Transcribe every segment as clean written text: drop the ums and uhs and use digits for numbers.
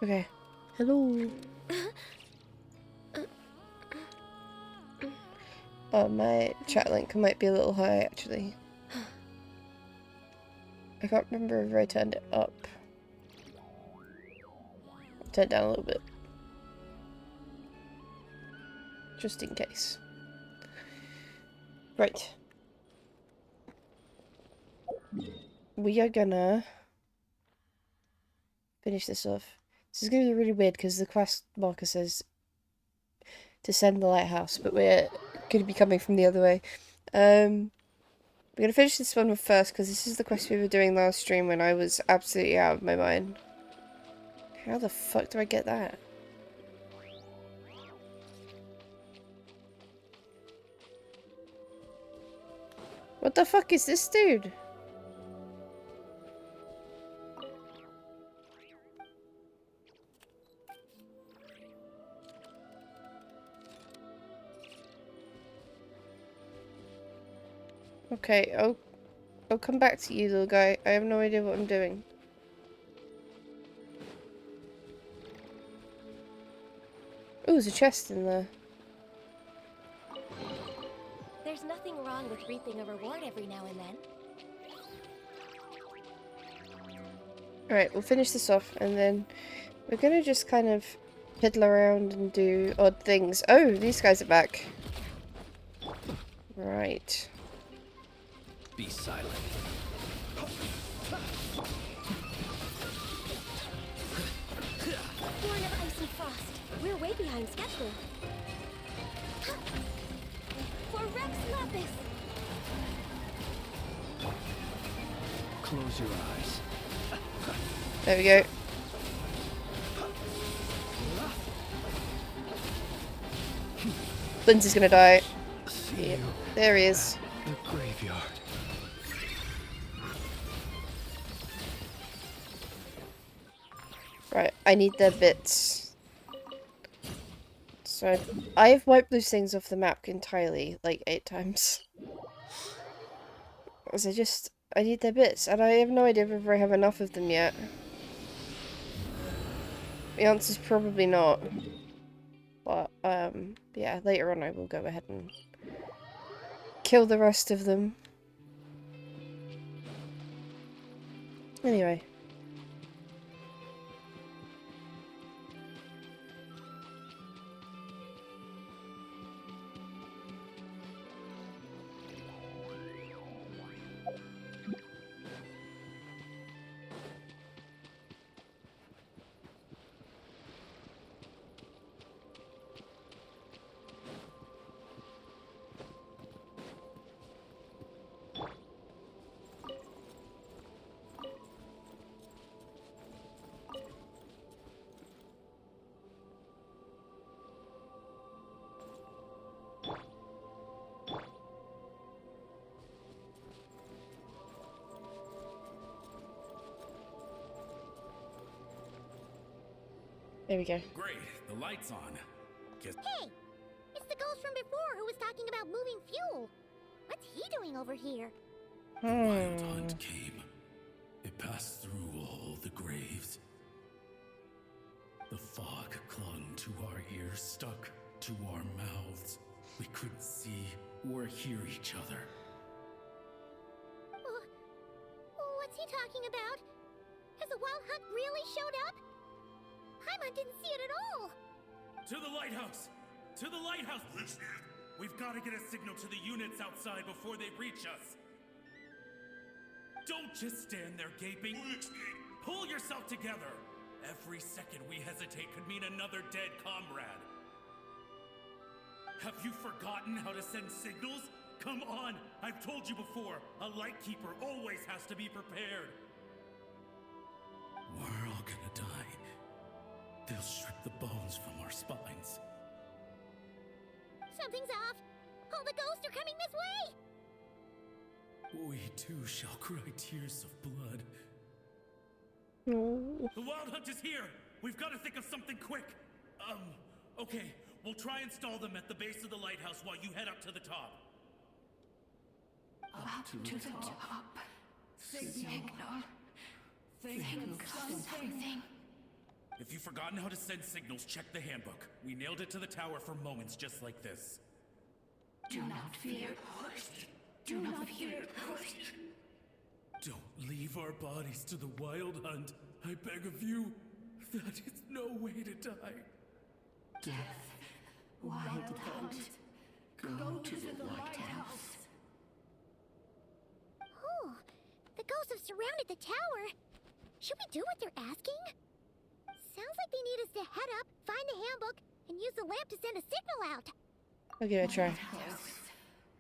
Okay. Hello. Oh, my chat link might be a little high, actually. I can't remember if I turned it up. Turn it down a little bit. Just in case. Right. We are gonna finish this off. This is gonna be really weird because the quest marker says to send the lighthouse, but we're gonna be coming from the other way. We're gonna finish this one first because this is the quest we were doing last stream when I was absolutely out of my mind. How the fuck do I get that? What the fuck is this dude? Okay, I'll come back to you, little guy. I have no idea what I'm doing. Oh, there's a chest in there. There's nothing wrong with reaping a reward every now and then. Alright, we'll finish this off, and then we're gonna just kind of fiddle around and do odd things. Oh, these guys are back. Right. Be silent. Born of ice and frost, we're way behind schedule. For Rex Lapis! Close your eyes. There we go. Lindsay's gonna die. See you There he is. at the graveyard. Right, I need their bits. So I've wiped those things off the map entirely, like 8 times. Because I need their bits, and I have no idea whether I have enough of them yet. The answer's probably not. But, yeah, later on I will go ahead and kill the rest of them. Anyway. There we go. Great, the light's on. Guess Hey! It's the ghost from before who was talking about moving fuel. What's he doing over here? wild hunt came. It passed through all the graves. The fog clung to our ears, stuck to our mouths. We couldn't see or hear each other. What's he talking about? Has the wild hunt really showed up? Paimon didn't see it at all! To the lighthouse! To the lighthouse! We've got to get a signal to the units outside before they reach us. Don't just stand there gaping. Pull yourself together. Every second we hesitate could mean another dead comrade. Have you forgotten how to send signals? Come on! I've told you before, a lightkeeper always has to be prepared. We're all gonna die. They'll strip the bones from our spines. Something's off! All the ghosts are coming this way! We too shall cry tears of blood. Oh. The wild hunt is here! We've got to think of something quick! Okay. We'll try and stall them at the base of the lighthouse while you head up to the top. Up to the top. Signal. Think of something. If you've forgotten how to send signals, check the handbook. We nailed it to the tower for moments just like this. Do not fear, host. Do not fear, host. Don't leave our bodies to the wild hunt. I beg of you. That is no way to die. Death, wild hunt. Go to the lighthouse. Oh, the ghosts have surrounded the tower. Should we do what they're asking? Sounds like they need us to head up, find the handbook, and use the lamp to send a signal out. I'll give it a try. Lighthouse.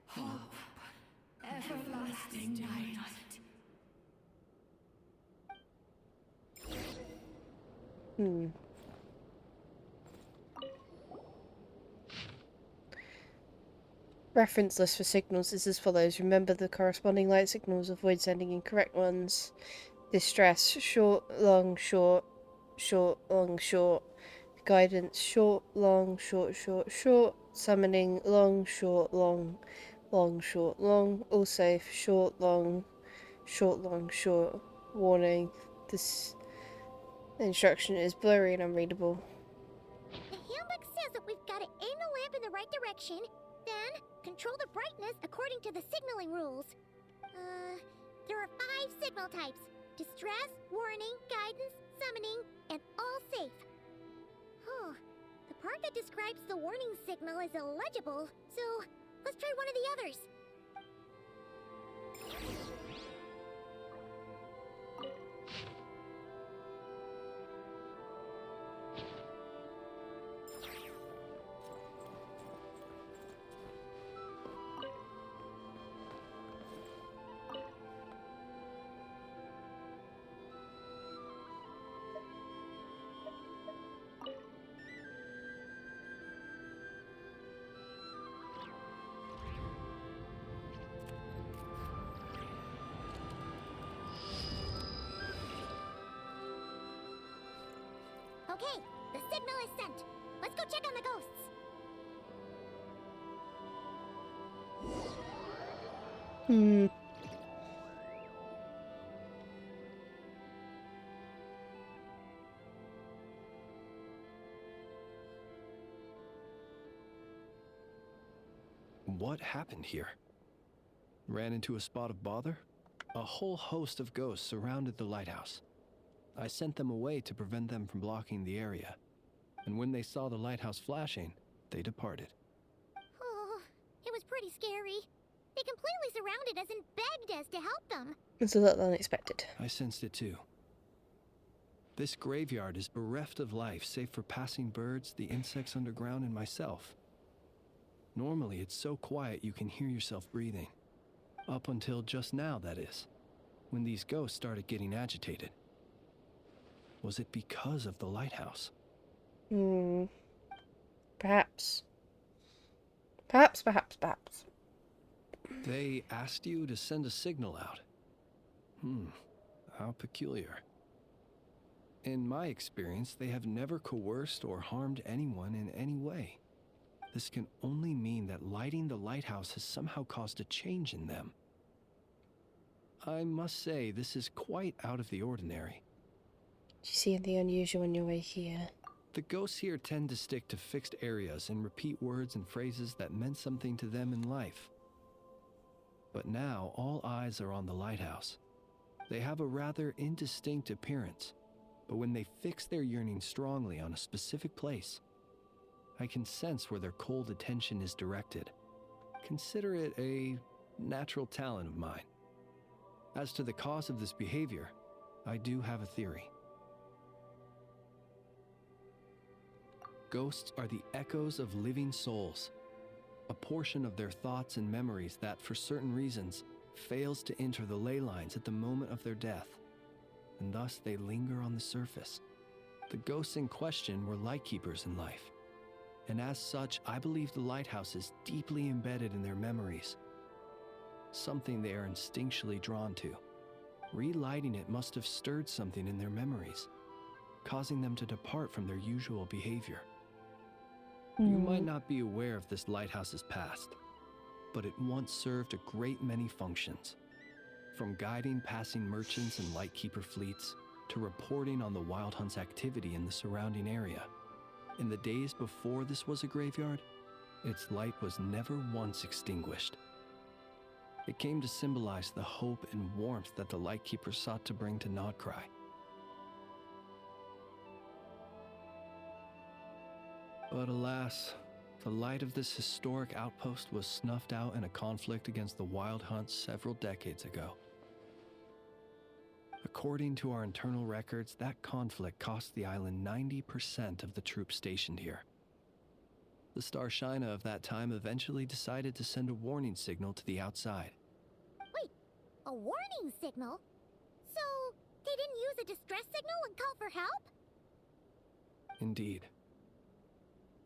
Hope. Everlasting night. Reference list for signals is as follows. Remember the corresponding light signals, avoid sending incorrect ones. Distress, short, long, short, short, long, short. Guidance, short, long, short, short, short. Summoning, long, short, long, long, short, long. All safe, short, long, short, long, short. Warning, this instruction is blurry and unreadable. The handbook says that we've got to aim the lamp in the right direction, then control the brightness according to the signaling rules. There are 5 signal types. Distress, warning, guidance, summoning, and all safe. Oh, the part that describes the warning signal is illegible, so let's try one of the others. Okay, the signal is sent. Let's go check on the ghosts. What happened here? Ran into a spot of bother? A whole host of ghosts surrounded the lighthouse. I sent them away to prevent them from blocking the area. And when they saw the lighthouse flashing, they departed. Oh, it was pretty scary. They completely surrounded us and begged us to help them. It's a little unexpected. I sensed it too. This graveyard is bereft of life save for passing birds, the insects underground, and myself. Normally it's so quiet you can hear yourself breathing. Up until just now, that is, when these ghosts started getting agitated. Was it because of the lighthouse? Perhaps. Perhaps. They asked you to send a signal out. How peculiar. In my experience, they have never coerced or harmed anyone in any way. This can only mean that lighting the lighthouse has somehow caused a change in them. I must say, this is quite out of the ordinary. Did you see anything unusual on your way here? The ghosts here tend to stick to fixed areas and repeat words and phrases that meant something to them in life. But now all eyes are on the lighthouse. They have a rather indistinct appearance, but when they fix their yearning strongly on a specific place, I can sense where their cold attention is directed. Consider it a natural talent of mine. As to the cause of this behavior, I do have a theory. Ghosts are the echoes of living souls, a portion of their thoughts and memories that, for certain reasons, fails to enter the ley lines at the moment of their death, and thus they linger on the surface. The ghosts in question were lightkeepers in life, and as such, I believe the lighthouse is deeply embedded in their memories, something they are instinctually drawn to. Relighting it must have stirred something in their memories, causing them to depart from their usual behavior. You might not be aware of this lighthouse's past, but it once served a great many functions. From guiding passing merchants and lightkeeper fleets, to reporting on the Wild Hunt's activity in the surrounding area. In the days before this was a graveyard, its light was never once extinguished. It came to symbolize the hope and warmth that the Lightkeeper sought to bring to Nodcry. But alas, the light of this historic outpost was snuffed out in a conflict against the Wild Hunt several decades ago. According to our internal records, that conflict cost the island 90% of the troops stationed here. The Starshina of that time eventually decided to send a warning signal to the outside. Wait, a warning signal? So, they didn't use a distress signal and call for help? Indeed.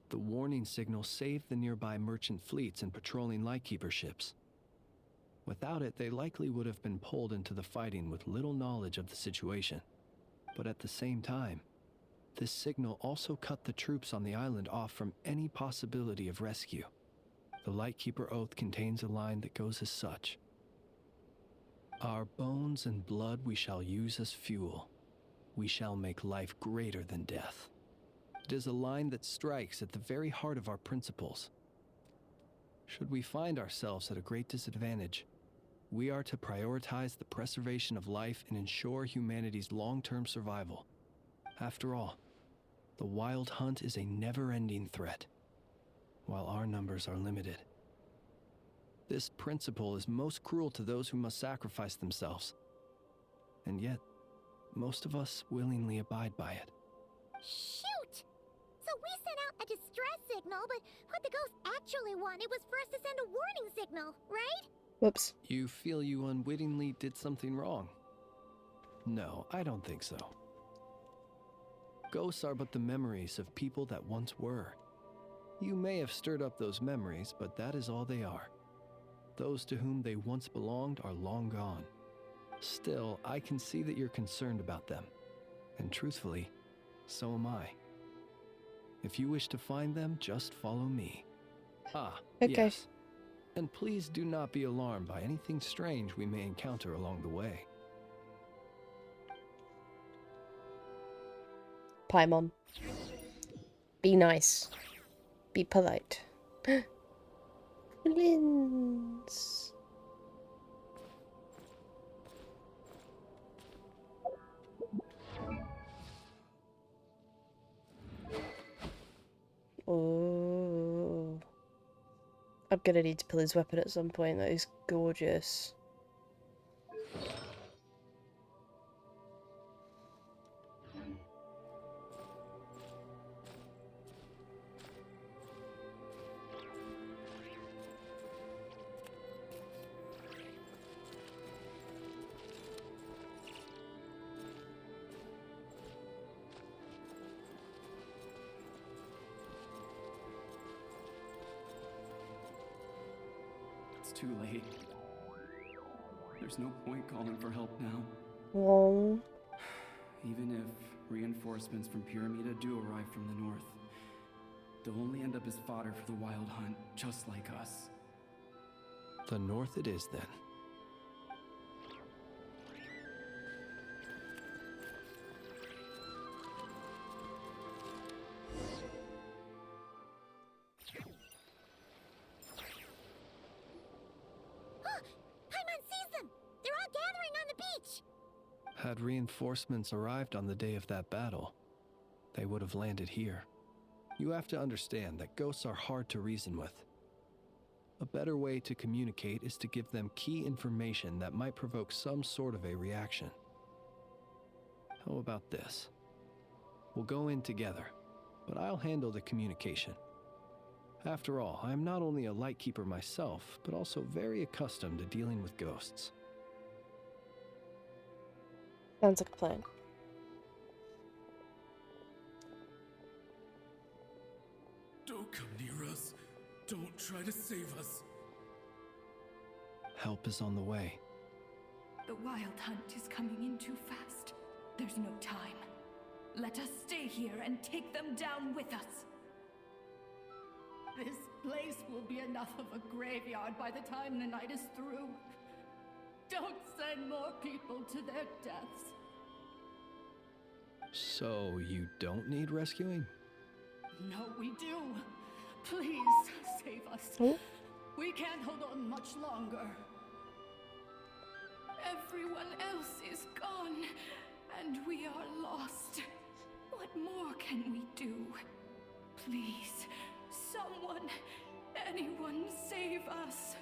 The warning signal saved the nearby merchant fleets and patrolling Lightkeeper ships. Without it, they likely would have been pulled into the fighting with little knowledge of the situation. But at the same time, this signal also cut the troops on the island off from any possibility of rescue. The Lightkeeper Oath contains a line that goes as such: "Our bones and blood we shall use as fuel. We shall make life greater than death." It is a line that strikes at the very heart of our principles. Should we find ourselves at a great disadvantage, we are to prioritize the preservation of life and ensure humanity's long-term survival. After all, the Wild Hunt is a never-ending threat, while our numbers are limited. This principle is most cruel to those who must sacrifice themselves, and yet, most of us willingly abide by it. Shoot! So we sent out a distress signal, but what the ghost actually wanted was for us to send a warning signal, right? Whoops. You feel you unwittingly did something wrong? No, I don't think so. Ghosts are but the memories of people that once were. You may have stirred up those memories, but that is all they are. Those to whom they once belonged are long gone. Still, I can see that you're concerned about them. And truthfully, so am I. If you wish to find them, just follow me. Ah, Okay. yes. And please do not be alarmed by anything strange we may encounter along the way. Paimon. Be nice. Be polite. Lins. Oh. I'm gonna need to pull his weapon at some point. That is gorgeous. It's too late. There's no point calling for help now. Oh. Even if reinforcements from Pyramida do arrive from the north, they'll only end up as fodder for the Wild Hunt, just like us. The north it is, then. Paimon sees them! They're all gathering on the beach! Had reinforcements arrived on the day of that battle, they would have landed here. You have to understand that ghosts are hard to reason with. A better way to communicate is to give them key information that might provoke some sort of a reaction. How about this? We'll go in together, but I'll handle the communication. After all, I am not only a Lightkeeper myself, but also very accustomed to dealing with ghosts. Sounds like a plan. Don't come near us. Don't try to save us. Help is on the way. The Wild Hunt is coming in too fast. There's no time. Let us stay here and take them down with us. This place will be enough of a graveyard by the time the night is through. Don't send more people to their deaths. So you don't need rescuing? No, we do. Please save us. Oh. We can't hold on much longer. Everyone else is gone, and we are lost. What more can we do? Please, someone, anyone, save us.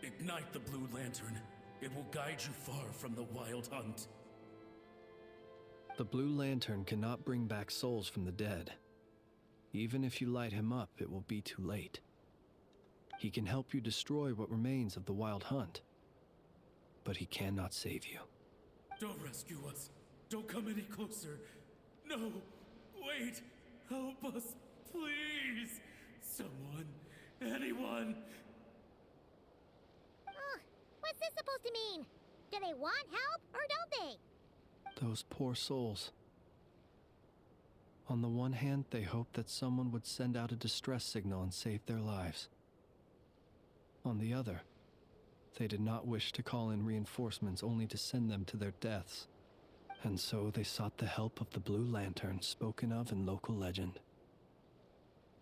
Ignite the blue lantern. It will guide you far from the wild hunt. The blue lantern cannot bring back souls from the dead. Even if you light him up, it will be too late. He can help you destroy what remains of the wild hunt, but he cannot save you. Don't rescue us. Don't come any closer. No, wait. Help us, please. Someone, anyone. What's this supposed to mean? Do they want help or don't they? Those poor souls. On the one hand, they hoped that someone would send out a distress signal and save their lives. On the other, they did not wish to call in reinforcements only to send them to their deaths. And so they sought the help of the Blue Lantern spoken of in local legend.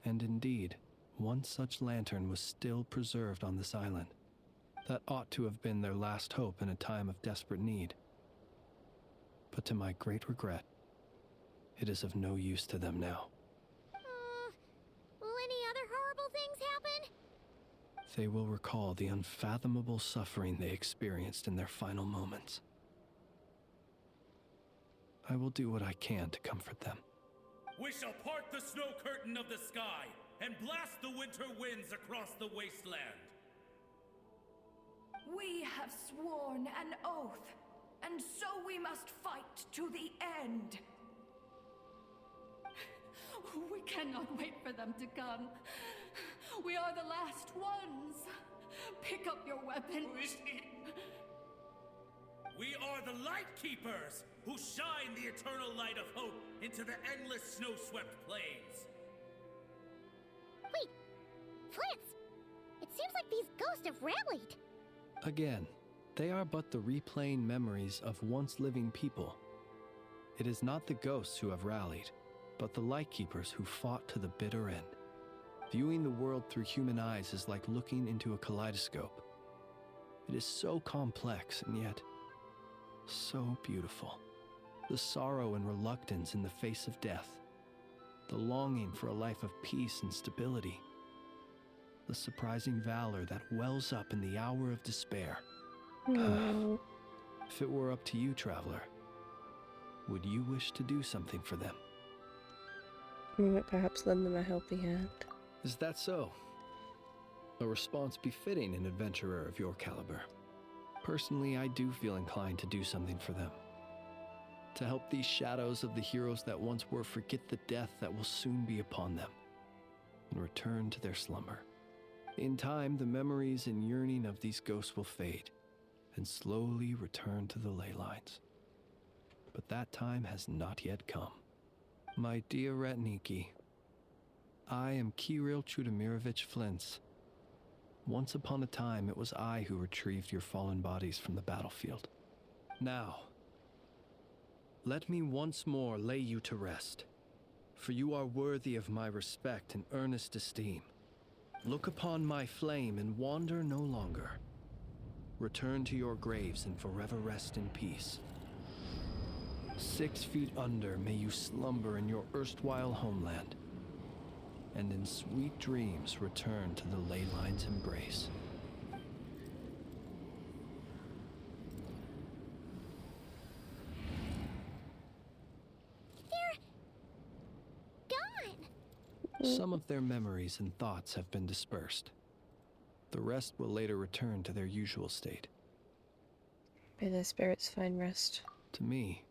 And indeed, one such lantern was still preserved on this island. That ought to have been their last hope in a time of desperate need. But to my great regret, it is of no use to them now. Will any other horrible things happen? They will recall the unfathomable suffering they experienced in their final moments. I will do what I can to comfort them. We shall part the snow curtain of the sky and blast the winter winds across the wasteland. We have sworn an oath, and so we must fight to the end. We cannot wait for them to come. We are the last ones. Pick up your weapons. We are the Light Keepers, who shine the eternal light of hope into the endless snow-swept plains. Wait, France! It seems like these ghosts have rallied. Again, they are but the replaying memories of once living people. It is not the ghosts who have rallied, but the Lightkeepers who fought to the bitter end. Viewing the world through human eyes is like looking into a kaleidoscope. It is so complex and yet so beautiful. The sorrow and reluctance in the face of death. The longing for a life of peace and stability. The surprising valor that wells up in the hour of despair. If it were up to you, traveler, would you wish to do something for them? We might perhaps lend them a helping hand. Is that so? A response befitting an adventurer of your caliber. Personally, I do feel inclined to do something for them. To help these shadows of the heroes that once were forget the death that will soon be upon them, and return to their slumber. In time, the memories and yearning of these ghosts will fade, and slowly return to the ley lines. But that time has not yet come. My dear Ratniki, I am Kirill Chudamirovich Flintz. Once upon a time, it was I who retrieved your fallen bodies from the battlefield. Now, let me once more lay you to rest, for you are worthy of my respect and earnest esteem. Look upon my flame and wander no longer. Return to your graves and forever rest in peace. 6 feet under may you slumber in your erstwhile homeland, and in sweet dreams return to the ley line's embrace. They're gone. Some of their memories and thoughts have been dispersed. The rest will later return to their usual state. May their spirits find rest. To me,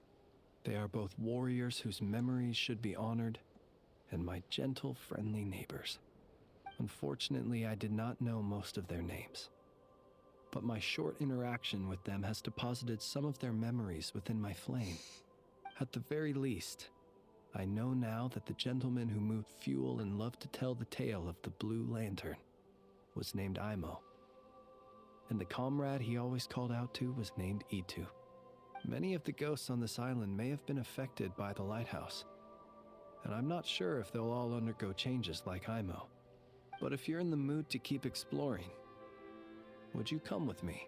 they are both warriors whose memories should be honored, and my gentle, friendly neighbors. Unfortunately, I did not know most of their names, but my short interaction with them has deposited some of their memories within my flame. At the very least, I know now that the gentleman who moved fuel and loved to tell the tale of the Blue Lantern was named Imo, and the comrade he always called out to was named Itu. Many of the ghosts on this island may have been affected by the lighthouse, and I'm not sure if they'll all undergo changes like Imo. But if you're in the mood to keep exploring, would you come with me?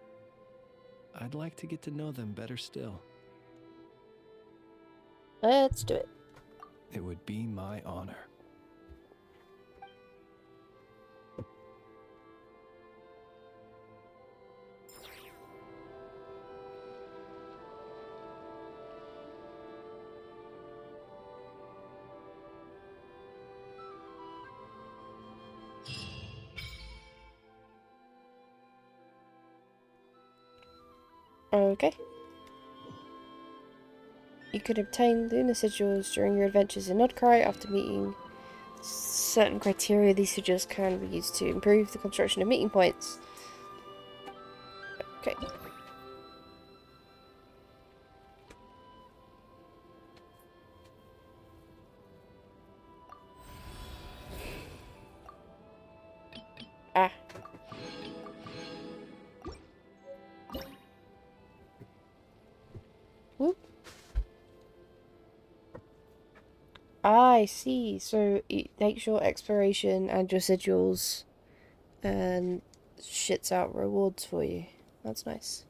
I'd like to get to know them better still. Let's do it. It would be my honor. Okay. You can obtain lunar sigils during your adventures in Nodcry after meeting certain criteria. These sigils can be used to improve the construction of meeting points. Okay. Ah. Whoop. I see. So it takes your exploration and your sigils and shits out rewards for you. That's nice.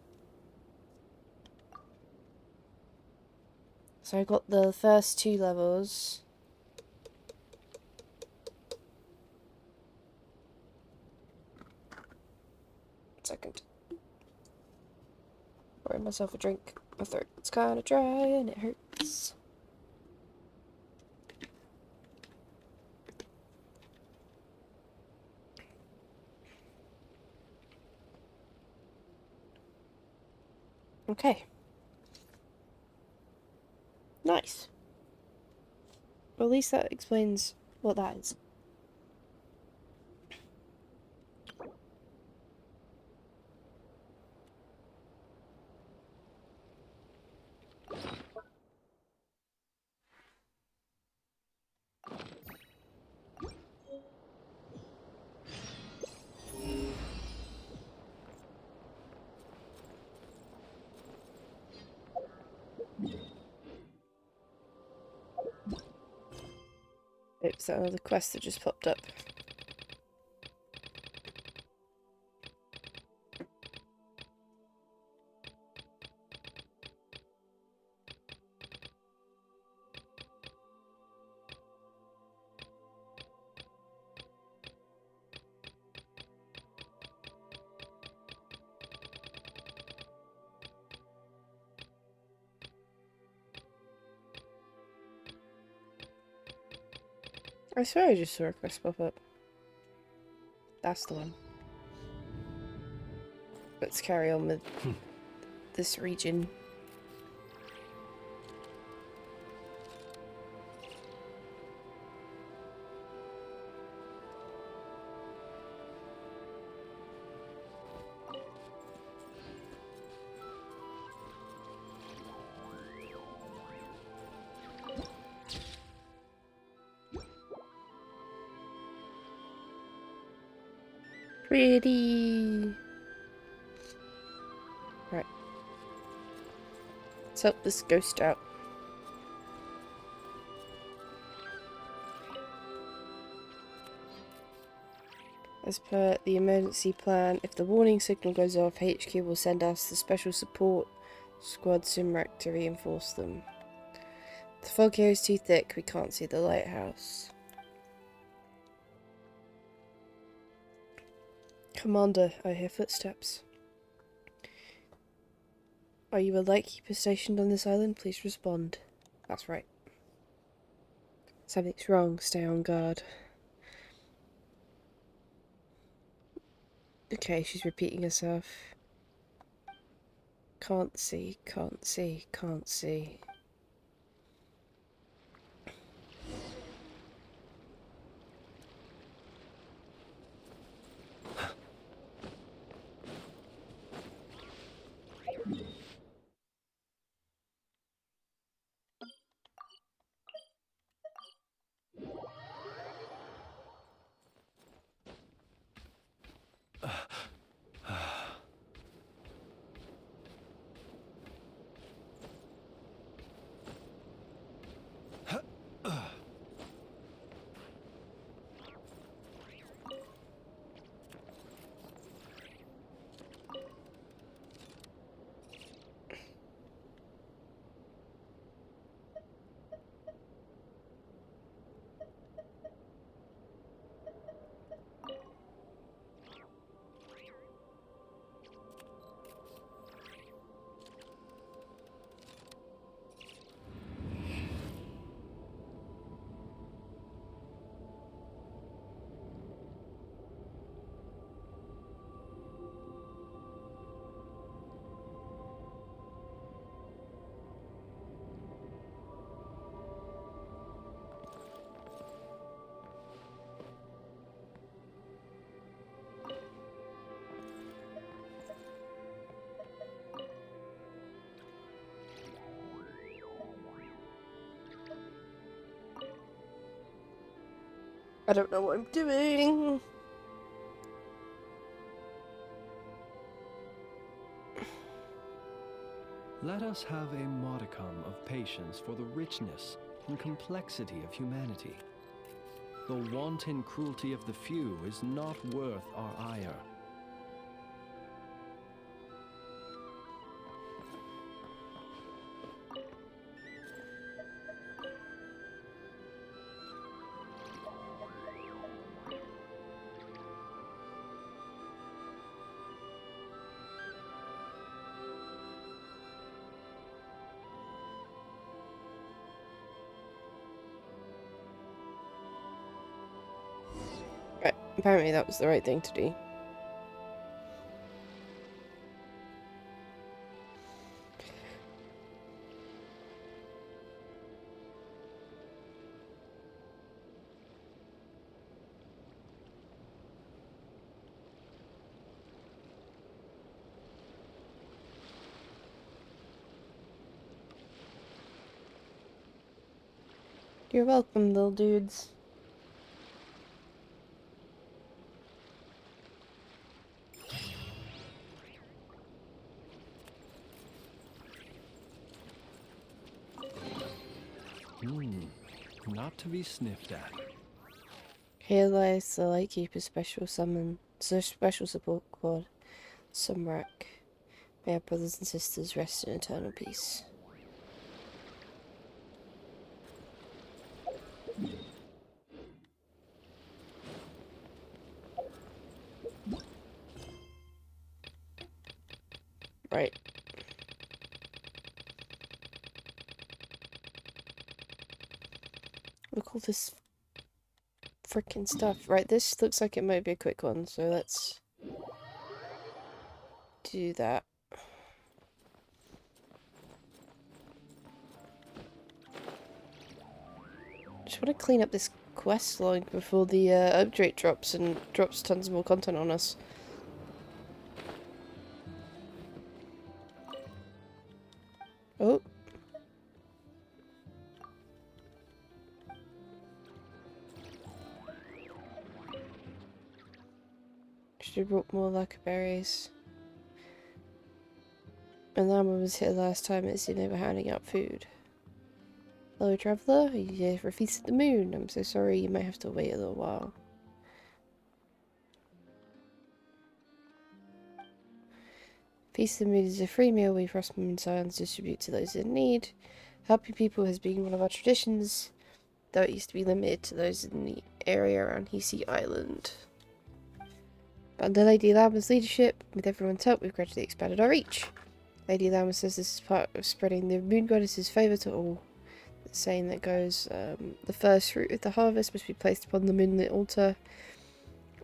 So I got the first 2 levels. Second. Pouring myself a drink. My throat's kind of dry and it hurts. Okay. Nice. Well, at least that explains what that is. Oops, that another quest that just popped up. I swear I just saw a quest pop up. That's the one. Let's carry on with this region. Pretty. Right. Let's help this ghost out. As per the emergency plan, if the warning signal goes off, HQ will send us the special support squad Simrak to reinforce them. The fog here is too thick, we can't see the lighthouse. Commander, I hear footsteps. Are you a lightkeeper stationed on this island? Please respond. That's right. Something's wrong, stay on guard. Okay, she's repeating herself. Can't see, can't see, can't see. I don't know what I'm doing. Let us have a modicum of patience for the richness and complexity of humanity. The wanton cruelty of the few is not worth our ire. Right, apparently that was the right thing to do. You're welcome, little dudes. Not to be sniffed at. Here lies the Lightkeeper's special support squad, Sumrak. May our brothers and sisters rest in eternal peace. Right. Look all this freaking stuff. Right, this looks like it might be a quick one, so let's do that. Just want to clean up this quest line before the update drops and drops tons more content on us. Oh. Should have brought more lacquer berries. And then when I was here last time, it seemed they were handing out food. Hello, traveller. Are you here for a feast at the moon? I'm so sorry, you might have to wait a little while. Feast of the Moon is a free meal we frost moon scions distribute to those in need. Helping people has been one of our traditions, though it used to be limited to those in the area around Hisi Island. But under Lady Lamb's leadership, with everyone's help, we've gradually expanded our reach. Lady Lamb says this is part of spreading the moon goddess's favour to all. The saying that goes, the first fruit of the harvest must be placed upon the moonlit altar,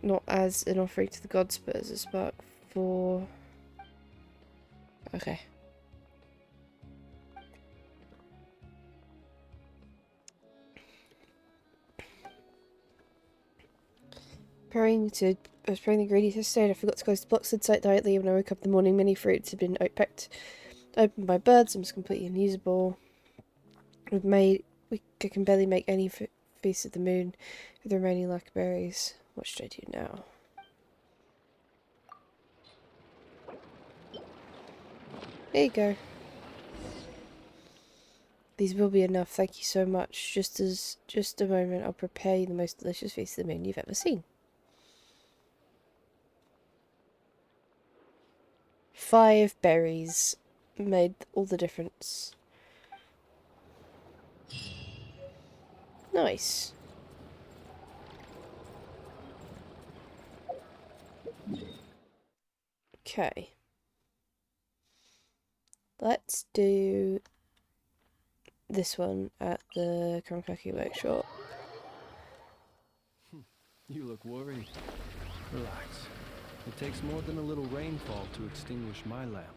not as an offering to the gods, but as a spark for... Okay. Preparing the ingredients yesterday, I forgot to close the box inside tightly. When I woke up in the morning, many fruits had been opened by birds and was completely unusable. We can barely make any feast of the moon with the remaining lack of berries. What should I do now? There you go. These will be enough, thank you so much. Just a moment, I'll prepare you the most delicious feast of the moon you've ever seen. 5 berries made all the difference. Nice. Okay. Let's do this one at the Kamakaki workshop. You look worried. Relax. It takes more than a little rainfall to extinguish my lamp.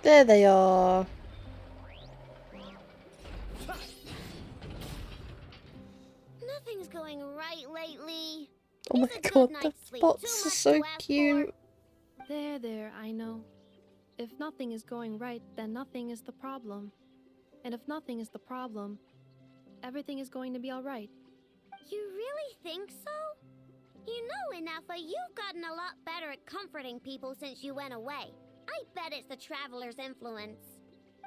There they are. Nothing's going right lately. Oh my Is a good god, the night's sleep spots too are much so to ask cute. for? There, I know. If nothing is going right, then nothing is the problem. And if nothing is the problem, everything is going to be alright. You really think so? You know, Inafa, you've gotten a lot better at comforting people since you went away. I bet it's the Traveler's influence.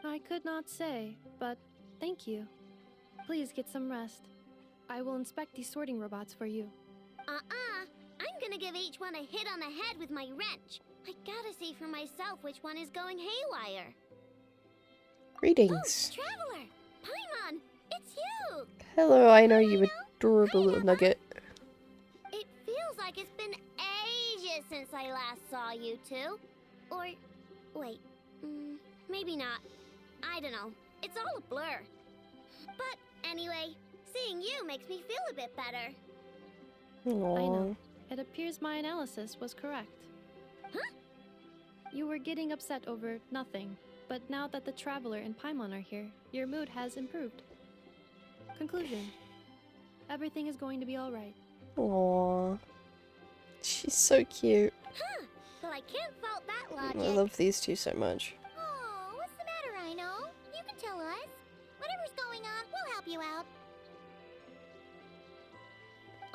I could not say, but thank you. Please get some rest. I will inspect these sorting robots for you. I'm gonna give each one a hit on the head with my wrench. I gotta see for myself which one is going haywire. Greetings. Oh, Traveler! Paimon! It's you! Hello, I know you adorable little nugget. It feels like it's been ages since I last saw you two. Or, wait, maybe not. I don't know. It's all a blur. But anyway, seeing you makes me feel a bit better. Aww. I know. It appears my analysis was correct. Huh? You were getting upset over nothing, but now that the Traveler and Paimon are here, your mood has improved. Conclusion. Everything is going to be alright. Aww. She's so cute. Huh. Well, I can't fault that logic. I love these two so much. Oh, what's the matter, Rhino? You can tell us. Whatever's going on, we'll help you out.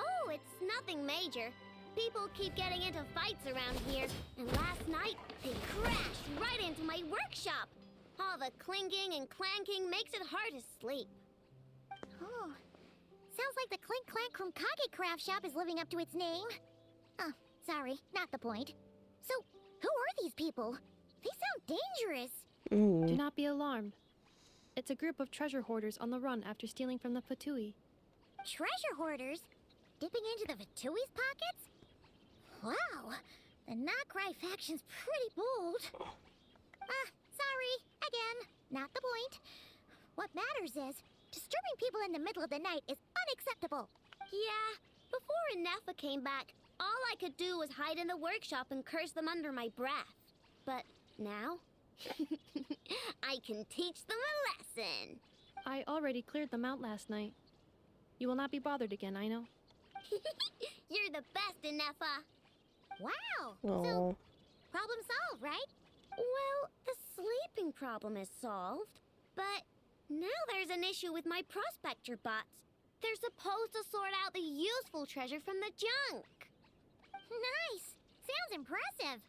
Oh, it's nothing major. People keep getting into fights around here, and last night they crashed right into my workshop. All the clinking and clanking makes it hard to sleep. Oh, sounds like the Clink Clank from Kage Craft Shop is living up to its name. Oh, sorry, not the point. So, who are these people? They sound dangerous. Do not be alarmed. It's a group of treasure hoarders on the run after stealing from the Fatui. Treasure hoarders? Dipping into the Vatui's pockets? Wow, the Not-Cry faction's pretty bold. Sorry, again, not the point. What matters is, disturbing people in the middle of the night is unacceptable. Yeah, before Inafa came back, all I could do was hide in the workshop and curse them under my breath. But now, I can teach them a lesson. I already cleared them out last night. You will not be bothered again, I know. You're the best, Inafa. Wow, Aww. so problem solved, right? Well, the sleeping problem is solved, but now there's an issue with my prospector bots. They're supposed to sort out the useful treasure from the junk. Nice! Sounds impressive.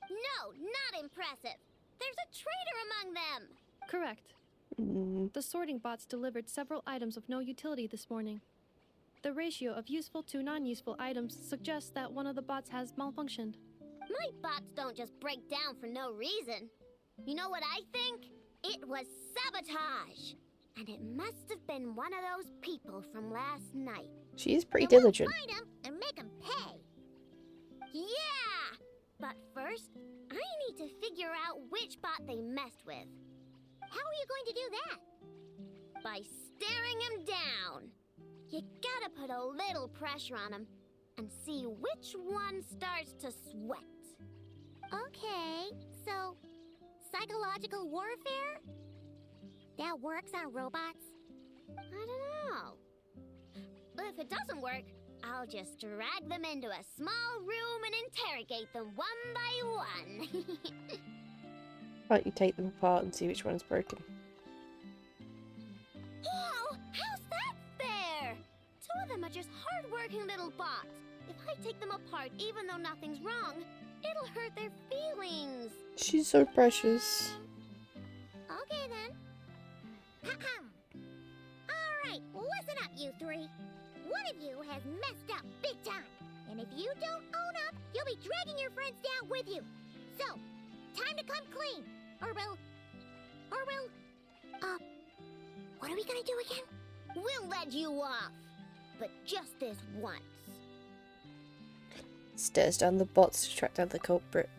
No, not impressive. There's a traitor among them. Correct. The sorting bots delivered several items of no utility this morning. The ratio of useful to non-useful items suggests that one of the bots has malfunctioned. My bots don't just break down for no reason. You know what I think? It was sabotage. And it must have been one of those people from last night. She is pretty Then we'll diligent. find 'em and make 'em pay. Yeah! But first, I need to figure out which bot they messed with. How are you going to do that? By staring him down. You gotta put a little pressure on him and see which one starts to sweat. Okay, so psychological warfare? That works on robots? I don't know. If it doesn't work, I'll just drag them into a small room and interrogate them one by one. Why don't you take them apart and see which one's broken? Whoa! How's that fair? Two of them are just hard-working little bots. If I take them apart even though nothing's wrong, it'll hurt their feelings. She's so precious. Okay then. Alright, listen up, you three. One of you has messed up big time. And if you don't own up, you'll be dragging your friends down with you. So, time to come clean. Or we'll... what are we gonna do again? We'll let you off. But just this once. Stares down the bots to track down the culprit.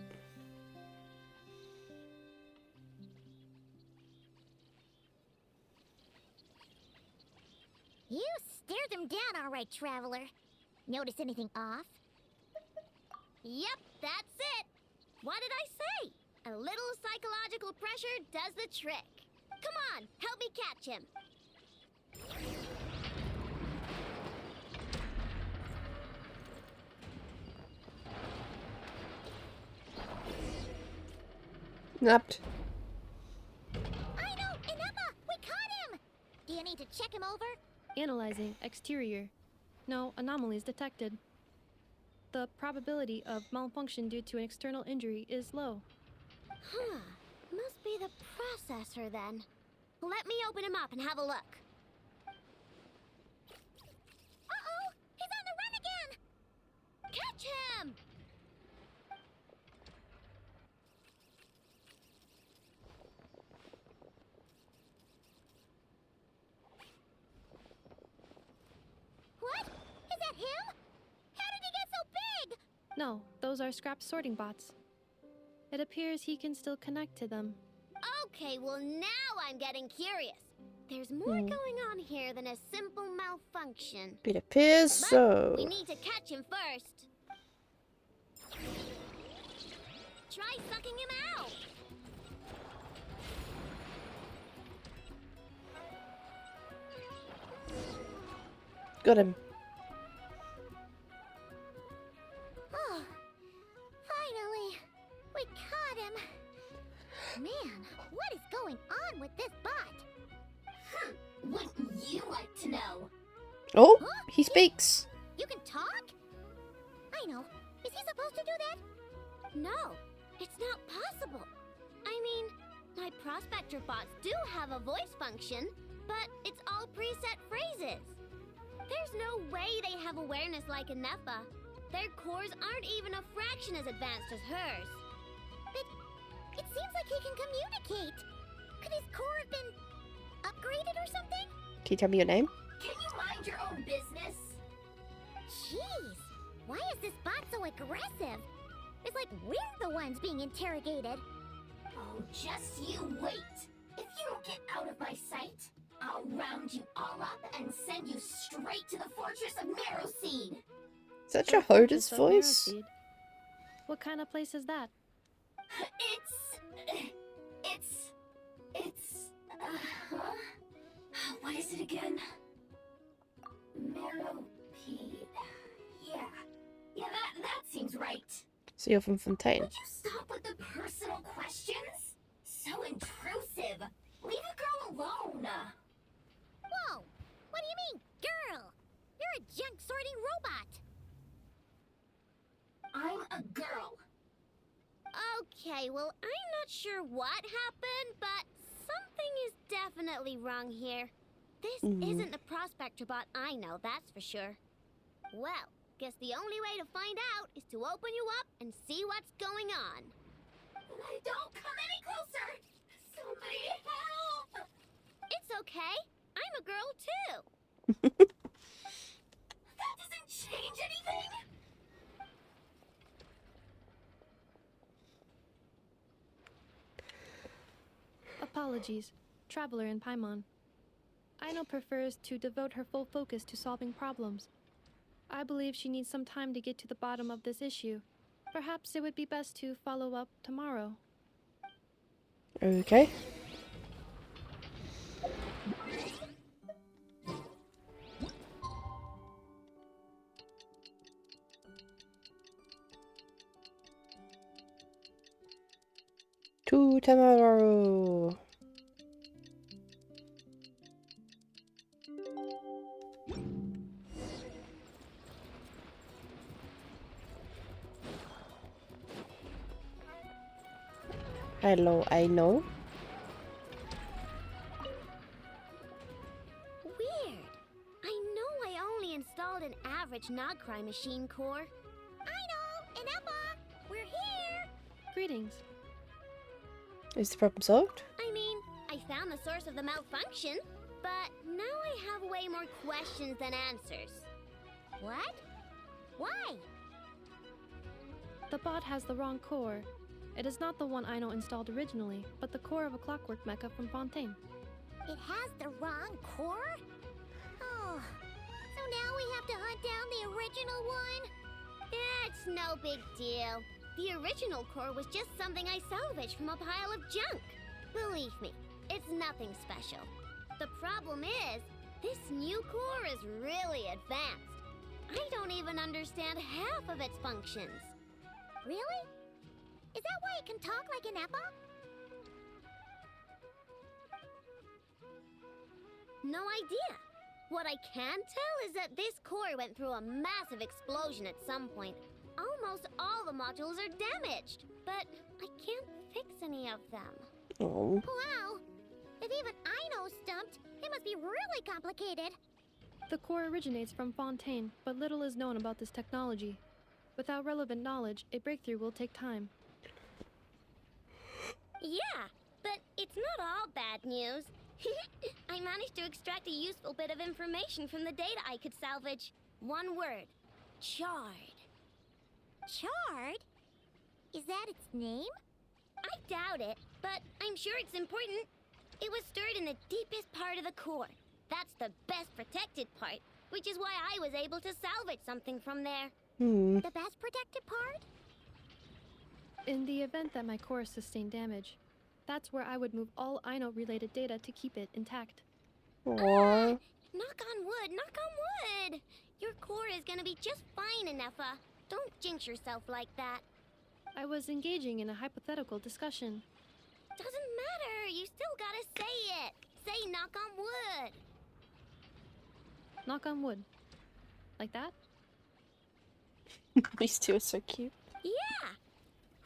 You stared them down all right, Traveler. Notice anything off? Yep, that's it. What did I say? A little psychological pressure does the trick. Come on, help me catch him. Nabbed. I know! Ineppa! We caught him! Do you need to check him over? Analyzing exterior. No anomalies detected. The probability of malfunction due to an external injury is low. Huh. Must be the processor then. Let me open him up and have a look. Uh-oh! He's on the run again! Catch him! What? Is that him? How did he get so big? No, those are scrap sorting bots. It appears he can still connect to them. Okay, well now I'm getting curious. There's more going on here than a simple malfunction. It appears But so. we need to catch him first. Try sucking him out. Got him. Oh, finally, we caught him. Man, what is going on with this bot? Wouldn't you like to know? Oh, Huh? he speaks. You can talk? I know. Is he supposed to do that? No, it's not possible. I mean, my prospector bots do have a voice function, but it's all preset phrases. There's no way they have awareness like Ineppa. Their cores aren't even a fraction as advanced as hers. It seems like he can communicate. Could his core have been upgraded or something? Can you tell me your name? Can you mind your own business? Jeez, why is this bot so aggressive? It's like we're the ones being interrogated. Oh, just you wait. If you don't get out of my sight, I'll round you all up and send you straight to the fortress of Marrowseed. Is that your Hoda's Just a voice? Marrowseed. What kind of place is that? What is it again? Marrowpeed. Yeah, that seems right. So you're from Fontaine. Would you stop with the personal questions? So intrusive. Leave a girl alone. Whoa, what do you mean, girl? You're a junk sorting robot. I'm a girl. Okay, well, I'm not sure what happened, but something is definitely wrong here. This isn't the prospector bot I know, that's for sure. Well, guess the only way to find out is to open you up and see what's going on. Don't come any closer! Somebody help! It's okay. I'm a girl too. That doesn't change anything. Apologies, Traveler in Paimon. Aino prefers to devote her full focus to solving problems. I believe she needs some time to get to the bottom of this issue. Perhaps it would be best to follow up tomorrow. Okay. To tomorrow. Hello, I know. Weird. I know I only installed an average Nogcry machine core. I know, Ineppa, we're here. Greetings. Is the problem solved? I mean, I found the source of the malfunction, but now I have way more questions than answers. What? Why? The bot has the wrong core. It is not the one Aino installed originally, but the core of a clockwork mecha from Fontaine. It has the wrong core? Oh, so now we have to hunt down the original one? It's no big deal. The original core was just something I salvaged from a pile of junk. Believe me, it's nothing special. The problem is, this new core is really advanced. I don't even understand half of its functions. Really? Is that why it can talk like an Ineppa? No idea. What I can tell is that this core went through a massive explosion at some point. Almost all the modules are damaged, but I can't fix any of them. Oh. Wow! If even Ino's stumped, it must be really complicated. The core originates from Fontaine, but little is known about this technology. Without relevant knowledge, a breakthrough will take time. Yeah, but it's not all bad news. I managed to extract a useful bit of information from the data I could salvage. One word. Charred. Charred? Is that its name? I doubt it, but I'm sure it's important. It was stored in the deepest part of the core. That's the best protected part, which is why I was able to salvage something from there. The best protected part? In the event that my core sustained damage, that's where I would move all Ino-related data to keep it intact. Aww. Knock on wood, knock on wood! Your core is gonna be just fine, Inefa. Don't jinx yourself like that. I was engaging in a hypothetical discussion. Doesn't matter, you still gotta say it. Say knock on wood. Knock on wood. Like that? These two are so cute. Yeah!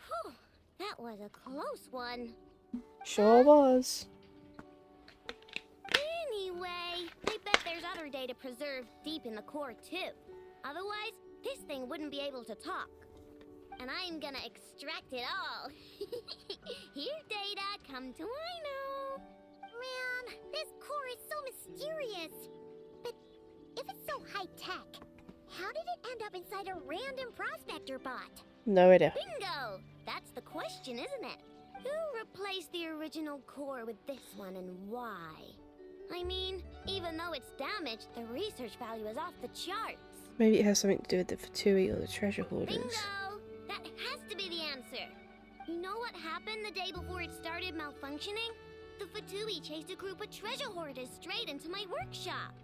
Whew, that was a close one. Sure was. Anyway, I bet there's other data preserved deep in the core too. Otherwise, this thing wouldn't be able to talk. And I'm gonna extract it all. Here, data, come to Ino. Man, this core is so mysterious. But if it's so high-tech, how did it end up inside a random prospector bot? No idea. Bingo! That's the question, isn't it? Who replaced the original core with this one and why? I mean, even though it's damaged, the research value is off the charts. Maybe it has something to do with the Fatui or the treasure hoarders. Bingo! That has to be the answer. You know what happened the day before it started malfunctioning? The Fatui chased a group of treasure hoarders straight into my workshop.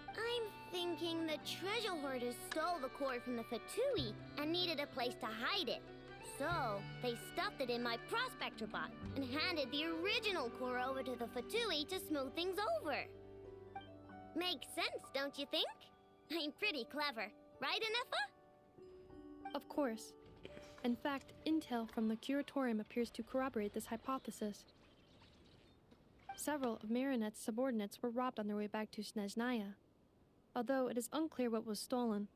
I'm thinking the treasure hoarders stole the core from the Fatui and needed a place to hide it. So, they stuffed it in my prospector bot and handed the original core over to the Fatui to smooth things over. Makes sense, don't you think? I'm pretty clever, right, Inefa? Of course. In fact, intel from the Curatorium appears to corroborate this hypothesis. Several of Marinette's subordinates were robbed on their way back to Snezhnaya. Although it is unclear what was stolen,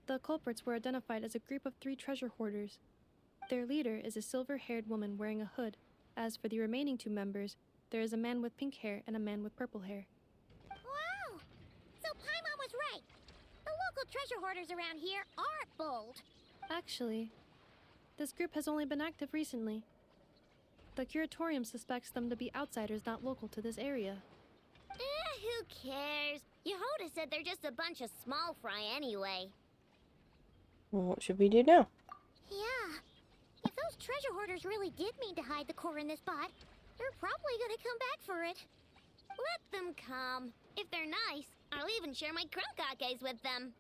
the culprits were identified as a group of 3 treasure hoarders. Their leader is a silver-haired woman wearing a hood. As for the remaining 2 members, there is a man with pink hair and a man with purple hair. Wow! So Paimon was right. The local treasure hoarders around here are bold. Actually, this group has only been active recently. The Curatorium suspects them to be outsiders not local to this area. Who cares? Yehoda said they're just a bunch of small fry anyway. Well, what should we do now? Yeah. If those treasure hoarders really did mean to hide the core in this bot, they're probably gonna come back for it. Let them come. If they're nice, I'll even share my crunkakes with them.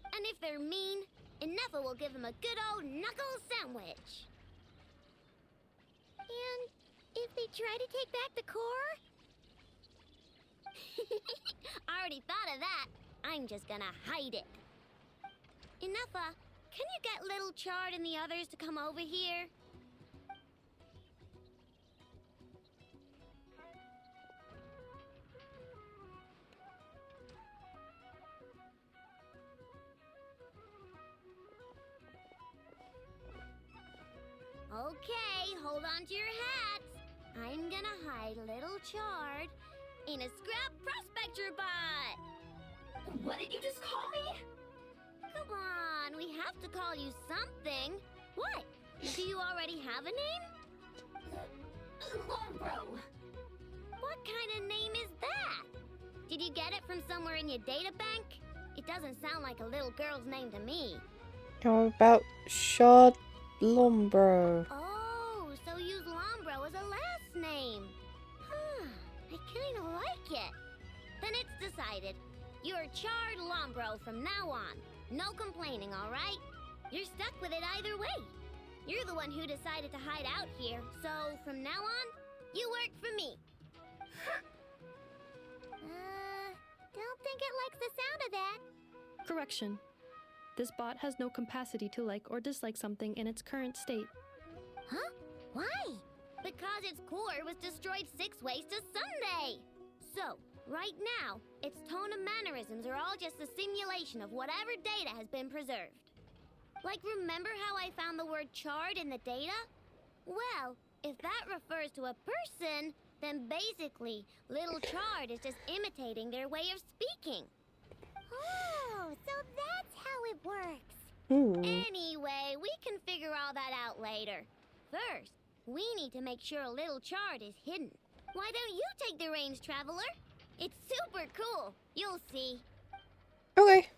And if they're mean, Inefa will give them a good old knuckle sandwich. And if they try to take back the core? I already thought of that. I'm just gonna hide it. Inefa, can you get Little Chard and the others to come over here? Okay, hold on to your hats. I'm gonna hide Little Chard in a scrap prospector bot. What did you just call me? Come on, we have to call you something. What? Do you already have a name? Lombro. What kind of name is that? Did you get it from somewhere in your data bank? It doesn't sound like a little girl's name to me. How about Shard Lombro? Oh, so use Lombro as a last name. Huh, I kinda like it. Then it's decided. You're Chard Lombro from now on. No complaining, alright? You're stuck with it either way. You're the one who decided to hide out here, so from now on, you work for me. Don't think it likes the sound of that. Correction. This bot has no capacity to like or dislike something in its current state. Huh? Why? Because its core was destroyed 6 ways to Sunday. So, right now, its tone and mannerisms are all just a simulation of whatever data has been preserved. Like, remember how I found the word charred in the data? Well, if that refers to a person, then basically, little Chard is just imitating their way of speaking. Oh, so that's how it works. Anyway, we can figure all that out later. First, we need to make sure little Chard is hidden. Why don't you take the reins, Traveler? It's super cool. You'll see. Okay.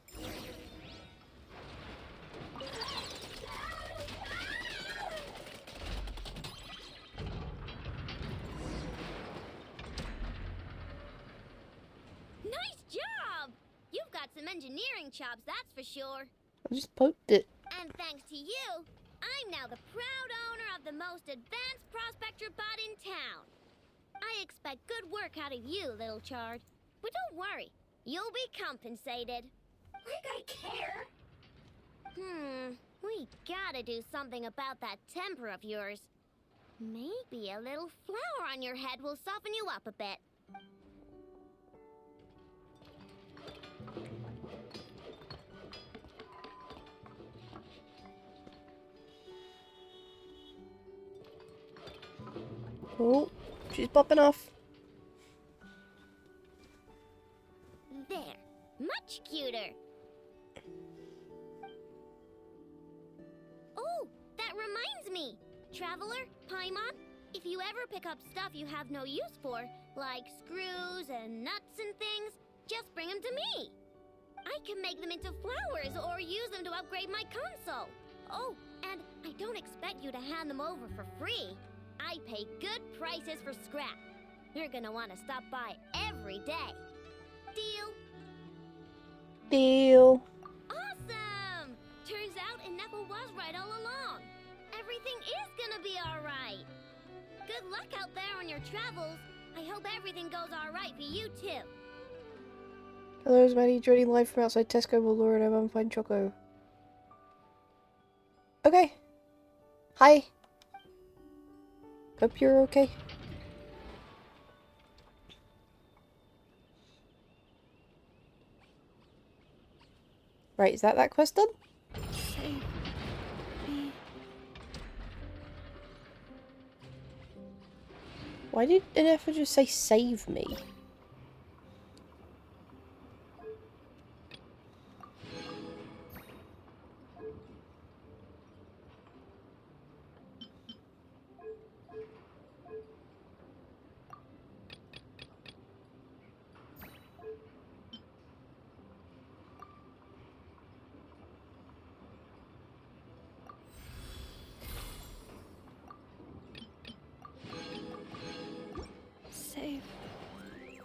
Nice job! You've got some engineering chops, that's for sure. I just poked it. And thanks to you, I'm now the proud owner of the most advanced prospector bot in town. I expect good work out of you, little Chard. But don't worry, you'll be compensated. Like I care. We gotta do something about that temper of yours. Maybe a little flour on your head will soften you up a bit. Oh, she's popping off. There, much cuter. Oh, that reminds me. Traveler, Paimon, if you ever pick up stuff you have no use for, like screws and nuts and things, just bring them to me. I can make them into flowers or use them to upgrade my console. Oh, and I don't expect you to hand them over for free. I pay good prices for scrap. You're gonna want to stop by every day. Deal? Deal. Awesome! Turns out Ineppa was right all along. Everything is gonna be alright. Good luck out there on your travels. I hope everything goes alright for you too. Hello, is Maddie joining live from outside Tesco? Will Laura and Mum find Choco? Okay. Hi. Hope you're okay. Right, is that quest done? Save me. Why did Ineffa just say save me? Save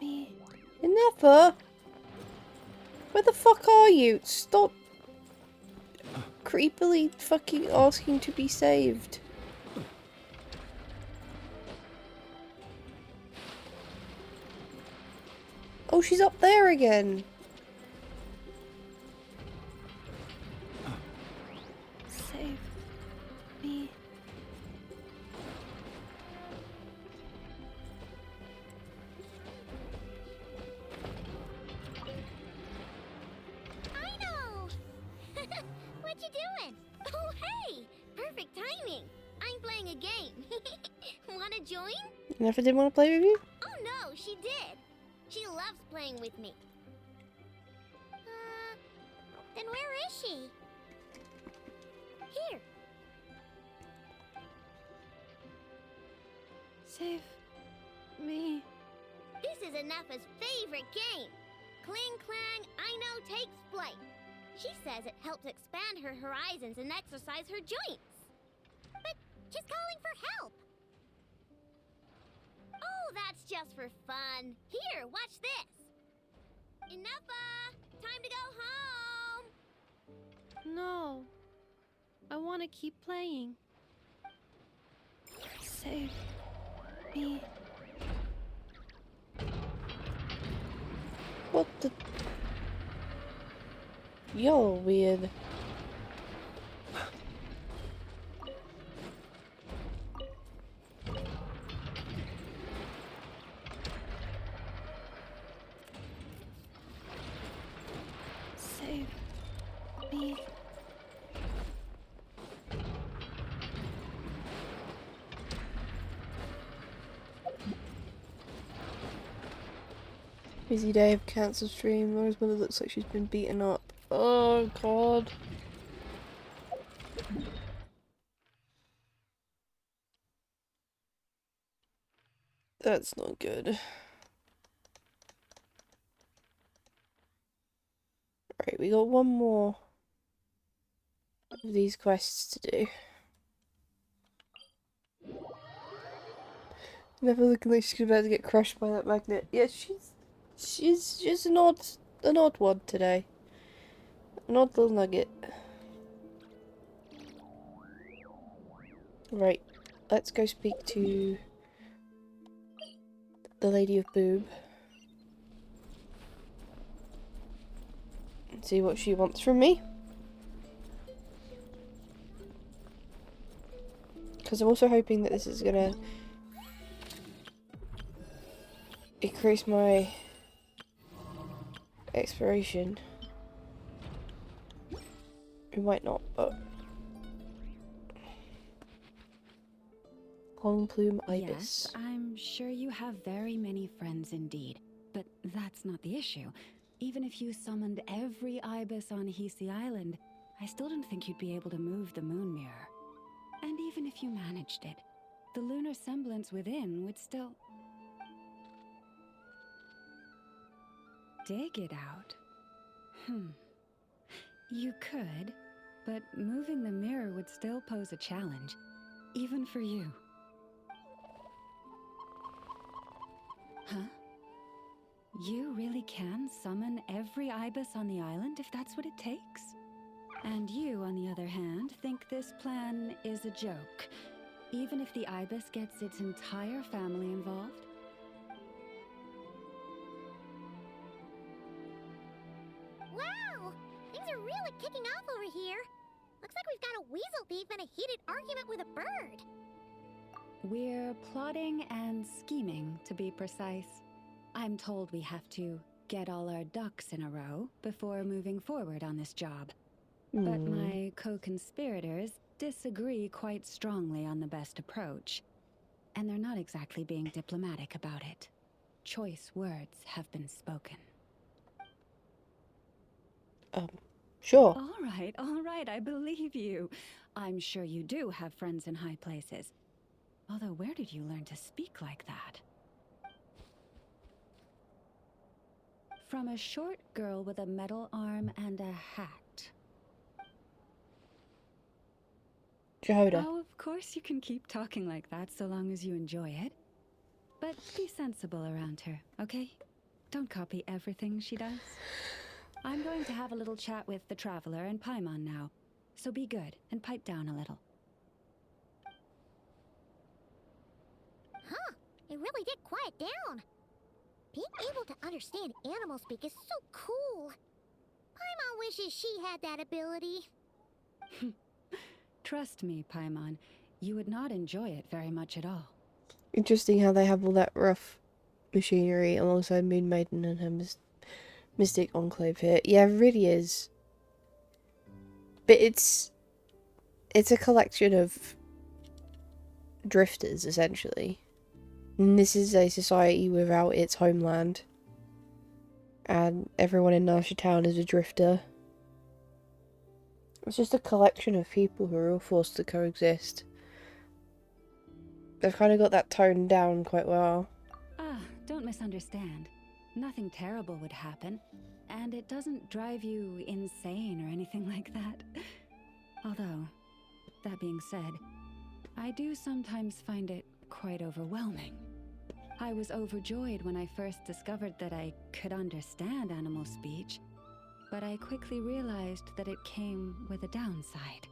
me. Ineffa? Where the fuck are you? Stop creepily fucking asking to be saved. Oh, she's up there again. Save me. I know! What you doing? Oh, hey! Perfect timing. I'm playing a game. Wanna join? Ineffa didn't want to play with you? Oh no, she did. She loves playing with me. Then where is she? Here. Save me. This is Ineffa's favorite game. Cling Clang, I know, takes flight. She says it helps expand her horizons and exercise her joints. But she's calling for help. Oh, that's just for fun. Here, watch this. Ineffa, time to go home. No. I want to keep playing. Save me. What the? You're weird. Save me. Busy day of cancer stream. Laura's mother looks like she's been beaten up. Oh god. That's not good. Right, we got one more of these quests to do. Never looking like she's about to get crushed by that magnet. Yeah, she's just an odd one today. An odd little nugget. Right, let's go speak to the Lady of Boob. And see what she wants from me. Because I'm also hoping that this is gonna increase my exploration. It might not, but long plume ibis. Yes, I'm sure you have very many friends indeed, but that's not the issue. Even if you summoned every ibis on Hisi Island, I still don't think you'd be able to move the moon mirror. And even if you managed it, the lunar semblance within would still... dig it out? You could, but moving the mirror would still pose a challenge, even for you. Huh? You really can summon every ibis on the island if that's what it takes? And you, on the other hand, think this plan is a joke, even if the ibis gets its entire family involved? Wow! Things are really kicking off over here. Looks like we've got a weasel thief and a heated argument with a bird. We're plotting and scheming, to be precise. I'm told we have to get all our ducks in a row before moving forward on this job. But my co-conspirators disagree quite strongly on the best approach. And they're not exactly being diplomatic about it. Choice words have been spoken. Sure. All right, I believe you. I'm sure you do have friends in high places. Although, where did you learn to speak like that? From a short girl with a metal arm and a hat. Jehoda. Oh, of course you can keep talking like that so long as you enjoy it. But be sensible around her, okay? Don't copy everything she does. I'm going to have a little chat with the Traveler and Paimon now. So be good and pipe down a little. Huh, it really did quiet down. Being able to understand animal speak is so cool. Paimon wishes she had that ability. Trust me, Paimon, you would not enjoy it very much at all. Interesting how they have all that rough machinery alongside Moon Maiden and her Mystic Enclave here. Yeah, it really is. But it's a collection of drifters, essentially. And this is a society without its homeland. And everyone in Narsha Town is a drifter. It's just a collection of people who are all forced to coexist. They've kind of got that toned down quite well. Ah, don't misunderstand. Nothing terrible would happen, and it doesn't drive you insane or anything like that. Although, that being said, I do sometimes find it quite overwhelming. I was overjoyed when I first discovered that I could understand animal speech, but I quickly realized that it came with a downside.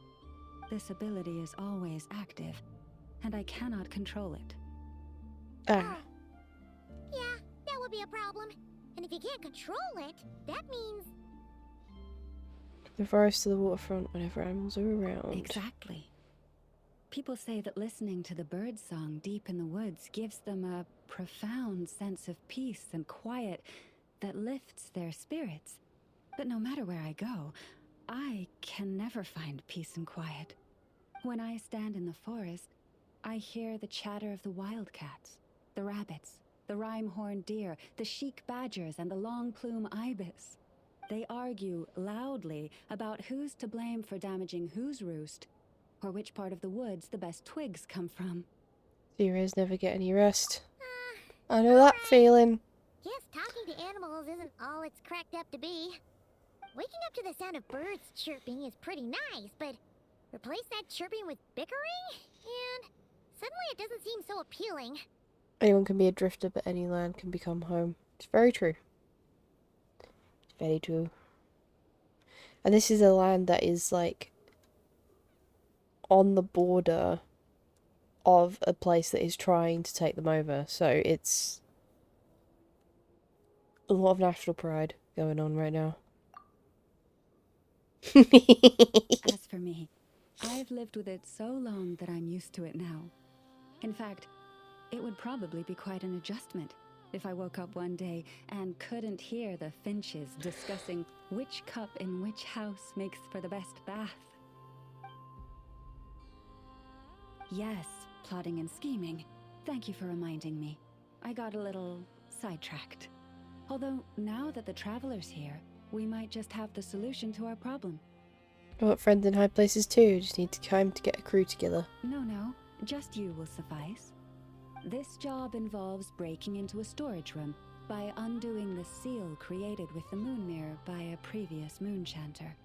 This ability is always active, and I cannot control it. Ah. Yeah, that would be a problem. And if you can't control it, that means... The forest to the waterfront whenever animals are around. Exactly. People say that listening to the bird song deep in the woods gives them a profound sense of peace and quiet that lifts their spirits. But no matter where I go, I can never find peace and quiet. When I stand in the forest, I hear the chatter of the wildcats, the rabbits, the rhyme-horned deer, the chic badgers, and the long-plume ibis. They argue loudly about who's to blame for damaging whose roost, or which part of the woods the best twigs come from. Heroes never get any rest. I know that feeling. Guess talking to animals isn't all it's cracked up to be. Waking up to the sound of birds chirping is pretty nice, but replace that chirping with bickering, and suddenly it doesn't seem so appealing. Anyone can be a drifter, but any land can become home. It's very true. It's very true. And this is a land that is like on the border of a place that is trying to take them over. So it's a lot of national pride going on right now. As for me, I've lived with it so long that I'm used to it now. In fact, it would probably be quite an adjustment if I woke up one day and couldn't hear the finches discussing which cup in which house makes for the best bath. Yes, plotting and scheming. Thank you for reminding me. I got a little sidetracked. Although, now that the Traveler's here, we might just have the solution to our problem. I want friends in high places too. Just need time to get a crew together. No, just you will suffice. This job involves breaking into a storage room by undoing the seal created with the moon mirror by a previous moon chanter.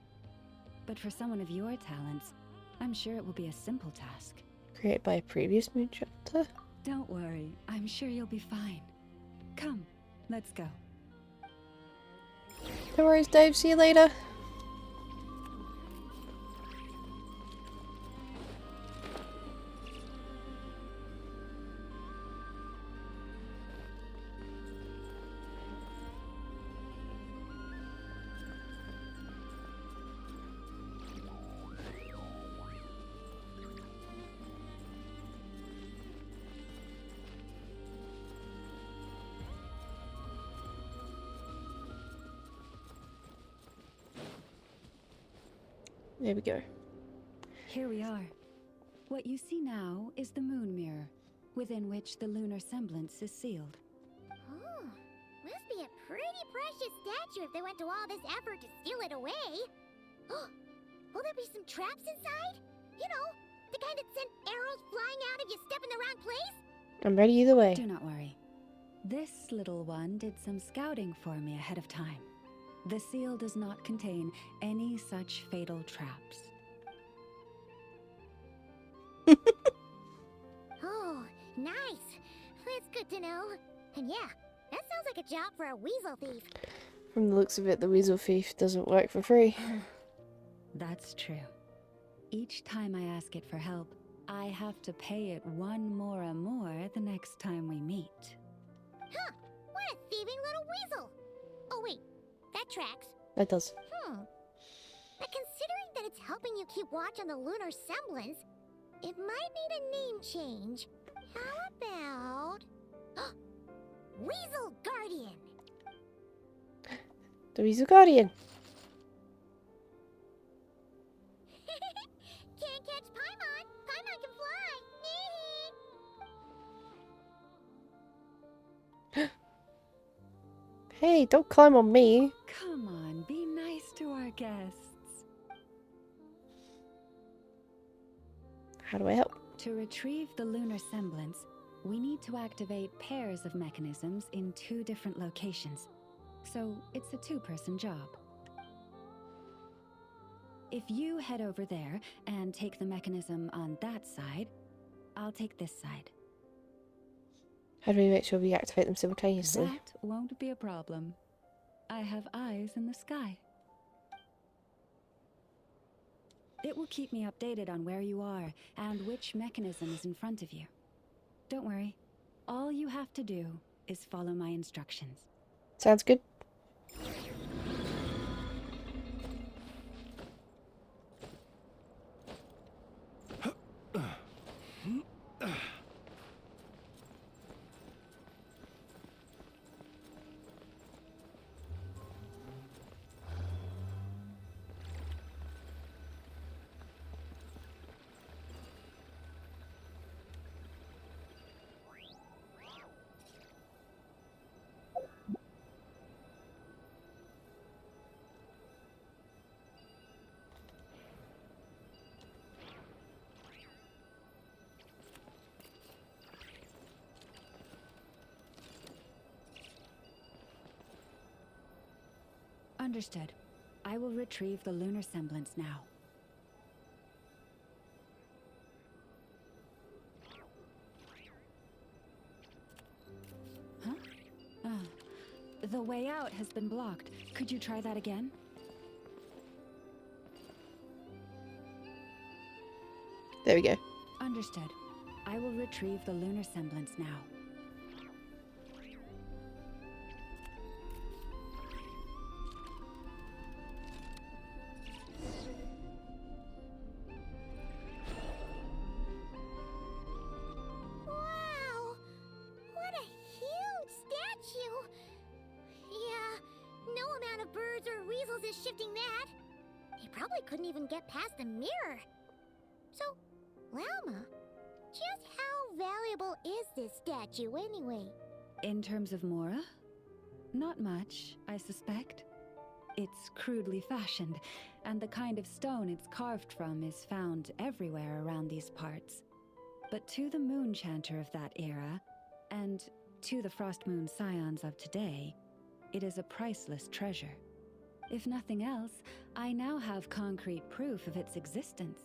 But for someone of your talents, I'm sure it will be a simple task. Created by a previous moon chapter? Don't worry, I'm sure you'll be fine. Come, let's go. No worries, Dave. See you later. There we go. Here we are. What you see now is the moon mirror, within which the lunar semblance is sealed. Oh, must be a pretty precious statue if they went to all this effort to steal it away. Will there be some traps inside? You know, the kind that send arrows flying out if you step in the wrong place? I'm ready either way. Do not worry. This little one did some scouting for me ahead of time. The seal does not contain any such fatal traps. Oh, nice. That's good to know. And yeah, that sounds like a job for a weasel thief. From the looks of it, the weasel thief doesn't work for free. That's true. Each time I ask it for help, I have to pay it one more the next time we meet. Huh, what a thieving little weasel. Oh wait, that tracks. That does. But considering that it's helping you keep watch on the lunar semblance, it might need a name change. How about... Weasel Guardian! The Weasel Guardian. Can't catch Paimon! Paimon can fly! Hey, don't climb on me. Come on, be nice to our guests. How do I help? To retrieve the lunar semblance, we need to activate pairs of mechanisms in 2 different locations. So it's a 2-person job. If you head over there and take the mechanism on that side, I'll take this side. How do we make sure we activate them simultaneously? That won't be a problem. I have eyes in the sky. It will keep me updated on where you are and which mechanism is in front of you. Don't worry. All you have to do is follow my instructions. Sounds good. Understood. I will retrieve the lunar semblance now. Huh? The way out has been blocked. Could you try that again? There we go. Understood. I will retrieve the lunar semblance now. Wow! What a huge statue! Yeah, no amount of birds or weasels is shifting that. They probably couldn't even get past the mirror. So, Lalma, just how valuable is this statue anyway? In terms of Mora? Not much, I suspect. It's crudely fashioned, and the kind of stone it's carved from is found everywhere around these parts. But to the moon chanter of that era, and to the frost moon scions of today, it is a priceless treasure. If nothing else, I now have concrete proof of its existence.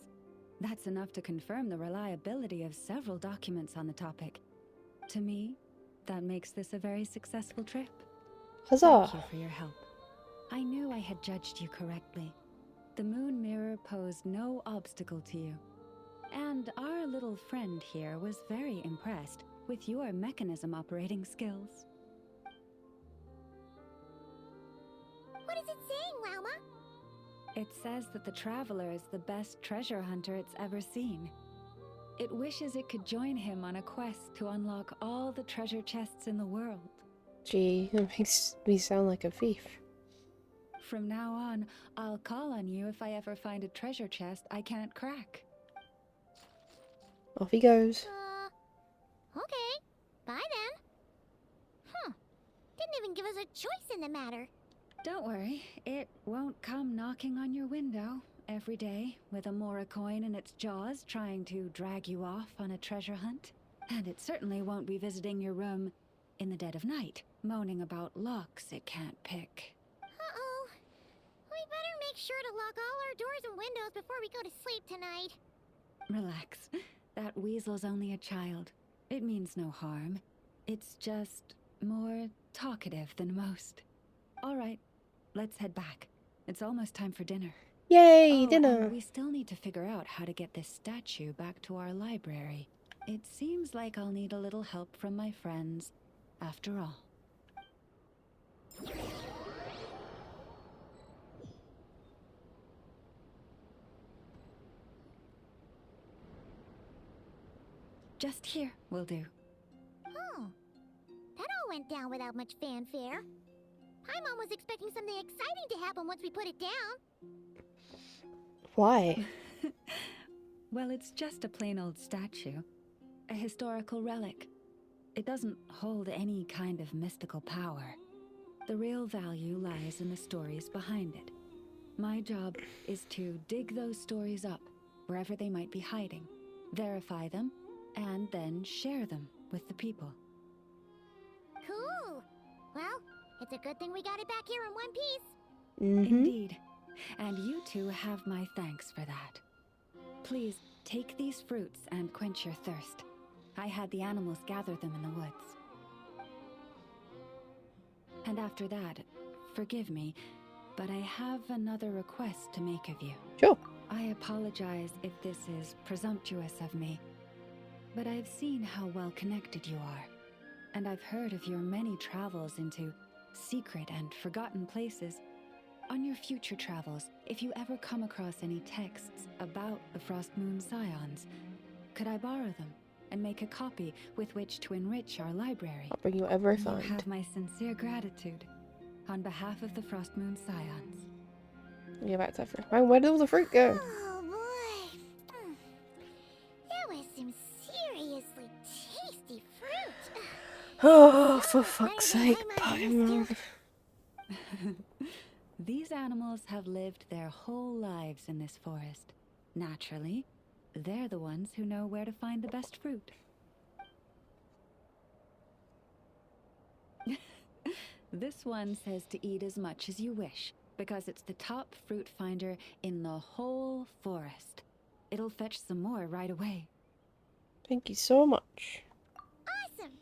That's enough to confirm the reliability of several documents on the topic. To me, that makes this a very successful trip. Huzzah! Thank you for your help. I knew I had judged you correctly. The moon mirror posed no obstacle to you. And our little friend here was very impressed with your mechanism operating skills. What is it saying, Lalma? It says that the Traveler is the best treasure hunter it's ever seen. It wishes it could join him on a quest to unlock all the treasure chests in the world. Gee, that makes me sound like a thief. From now on, I'll call on you if I ever find a treasure chest I can't crack. Off he goes. Okay. Bye then. Huh. Didn't even give us a choice in the matter. Don't worry, it won't come knocking on your window every day with a Mora coin in its jaws trying to drag you off on a treasure hunt. And it certainly won't be visiting your room in the dead of night, moaning about locks it can't pick. Uh-oh. We better make sure to lock all our doors and windows before we go to sleep tonight. Relax. That weasel's only a child. It means no harm. It's just more talkative than most. All right, let's head back. It's almost time for dinner. Yay, Oh, dinner! and we still need to figure out how to get this statue back to our library. It seems like I'll need a little help from my friends, after all. Just here will do. Oh. That all went down without much fanfare. Paimon was expecting something exciting to happen once we put it down. Why? Well, it's just a plain old statue. A historical relic. It doesn't hold any kind of mystical power. The real value lies in the stories behind it. My job is to dig those stories up, wherever they might be hiding, verify them, and then share them with the people. Cool. Well, it's a good thing we got it back here in one piece. Mm-hmm. Indeed. And you two have my thanks for that. Please, take these fruits and quench your thirst. I had the animals gather them in the woods. And after that, forgive me, but I have another request to make of you. Sure. I apologize if this is presumptuous of me, but I've seen how well connected you are, and I've heard of your many travels into secret and forgotten places. On your future travels, if you ever come across any texts about the Frost Moon Scions, could I borrow them and make a copy with which to enrich our library? I'll bring you whatever I You find. have my sincere gratitude on behalf of the Frost Moon Scions. Get back to that fruit. Man, where did all the fruit go? Oh boy. That was some seriously tasty fruit. Oh, for fuck's Better than sake, Paimon used Paimon. to. These animals have lived their whole lives in this forest. Naturally, they're the ones who know where to find the best fruit. This one says to eat as much as you wish, because it's the top fruit finder in the whole forest. It'll fetch some more right away. Thank you so much. Awesome.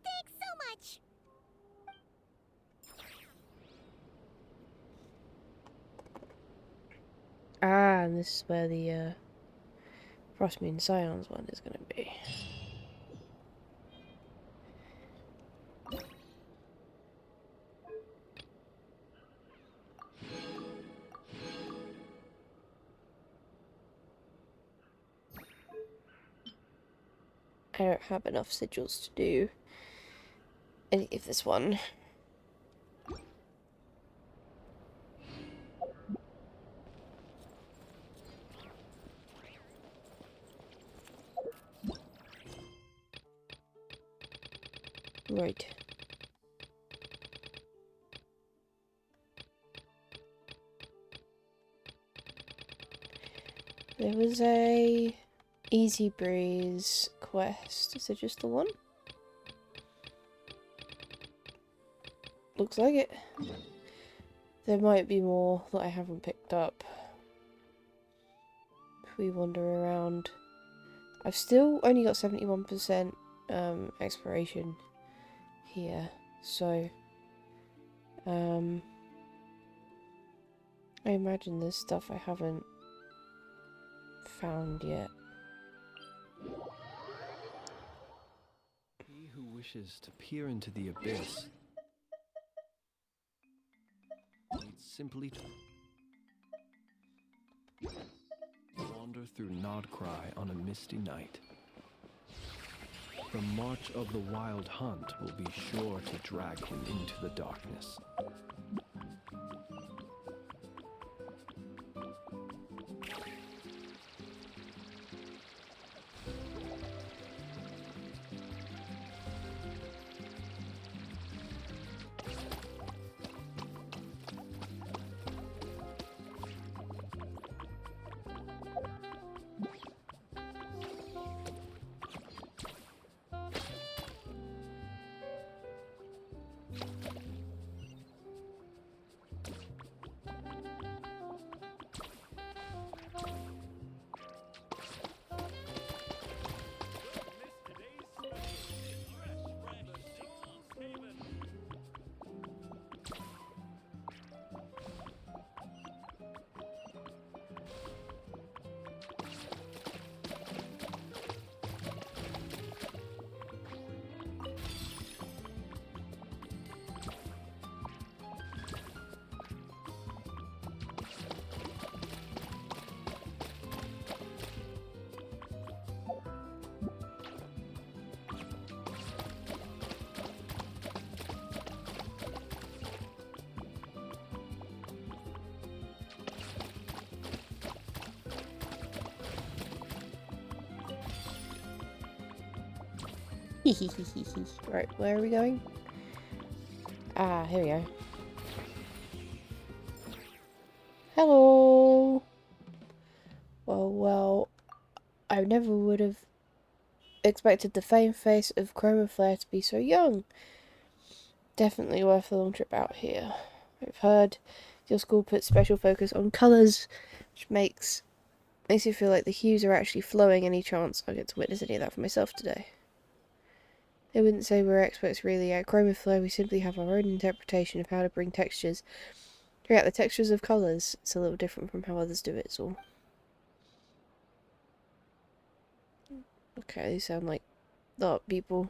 Thanks so much. Ah, and this is where the Frost Moon Scions one is going to be. I don't have enough sigils to do any of this one. Right. There was a Easy Breeze quest. Is it just the one? Looks like it. There might be more that I haven't picked up. If we wander around. I've still only got 71% exploration here, so I imagine there's stuff I haven't found yet. He who wishes to peer into the abyss needs simply to wander through Nodcry on a misty night. The march of the wild hunt will be sure to drag him into the darkness. Right, where are we going? Ah, here we go. Hello! Well, I never would have expected the famed face of Chroma Flare to be so young. Definitely worth a long trip out here. I've heard your school puts special focus on colours, which makes you feel like the hues are actually flowing. Any chance I get to witness any of that for myself today? They wouldn't say we're experts really. At Chroma Flare, we simply have our own interpretation of how to bring textures. Create the textures of colours. It's a little different from how others do it, so. Okay, they sound like art people.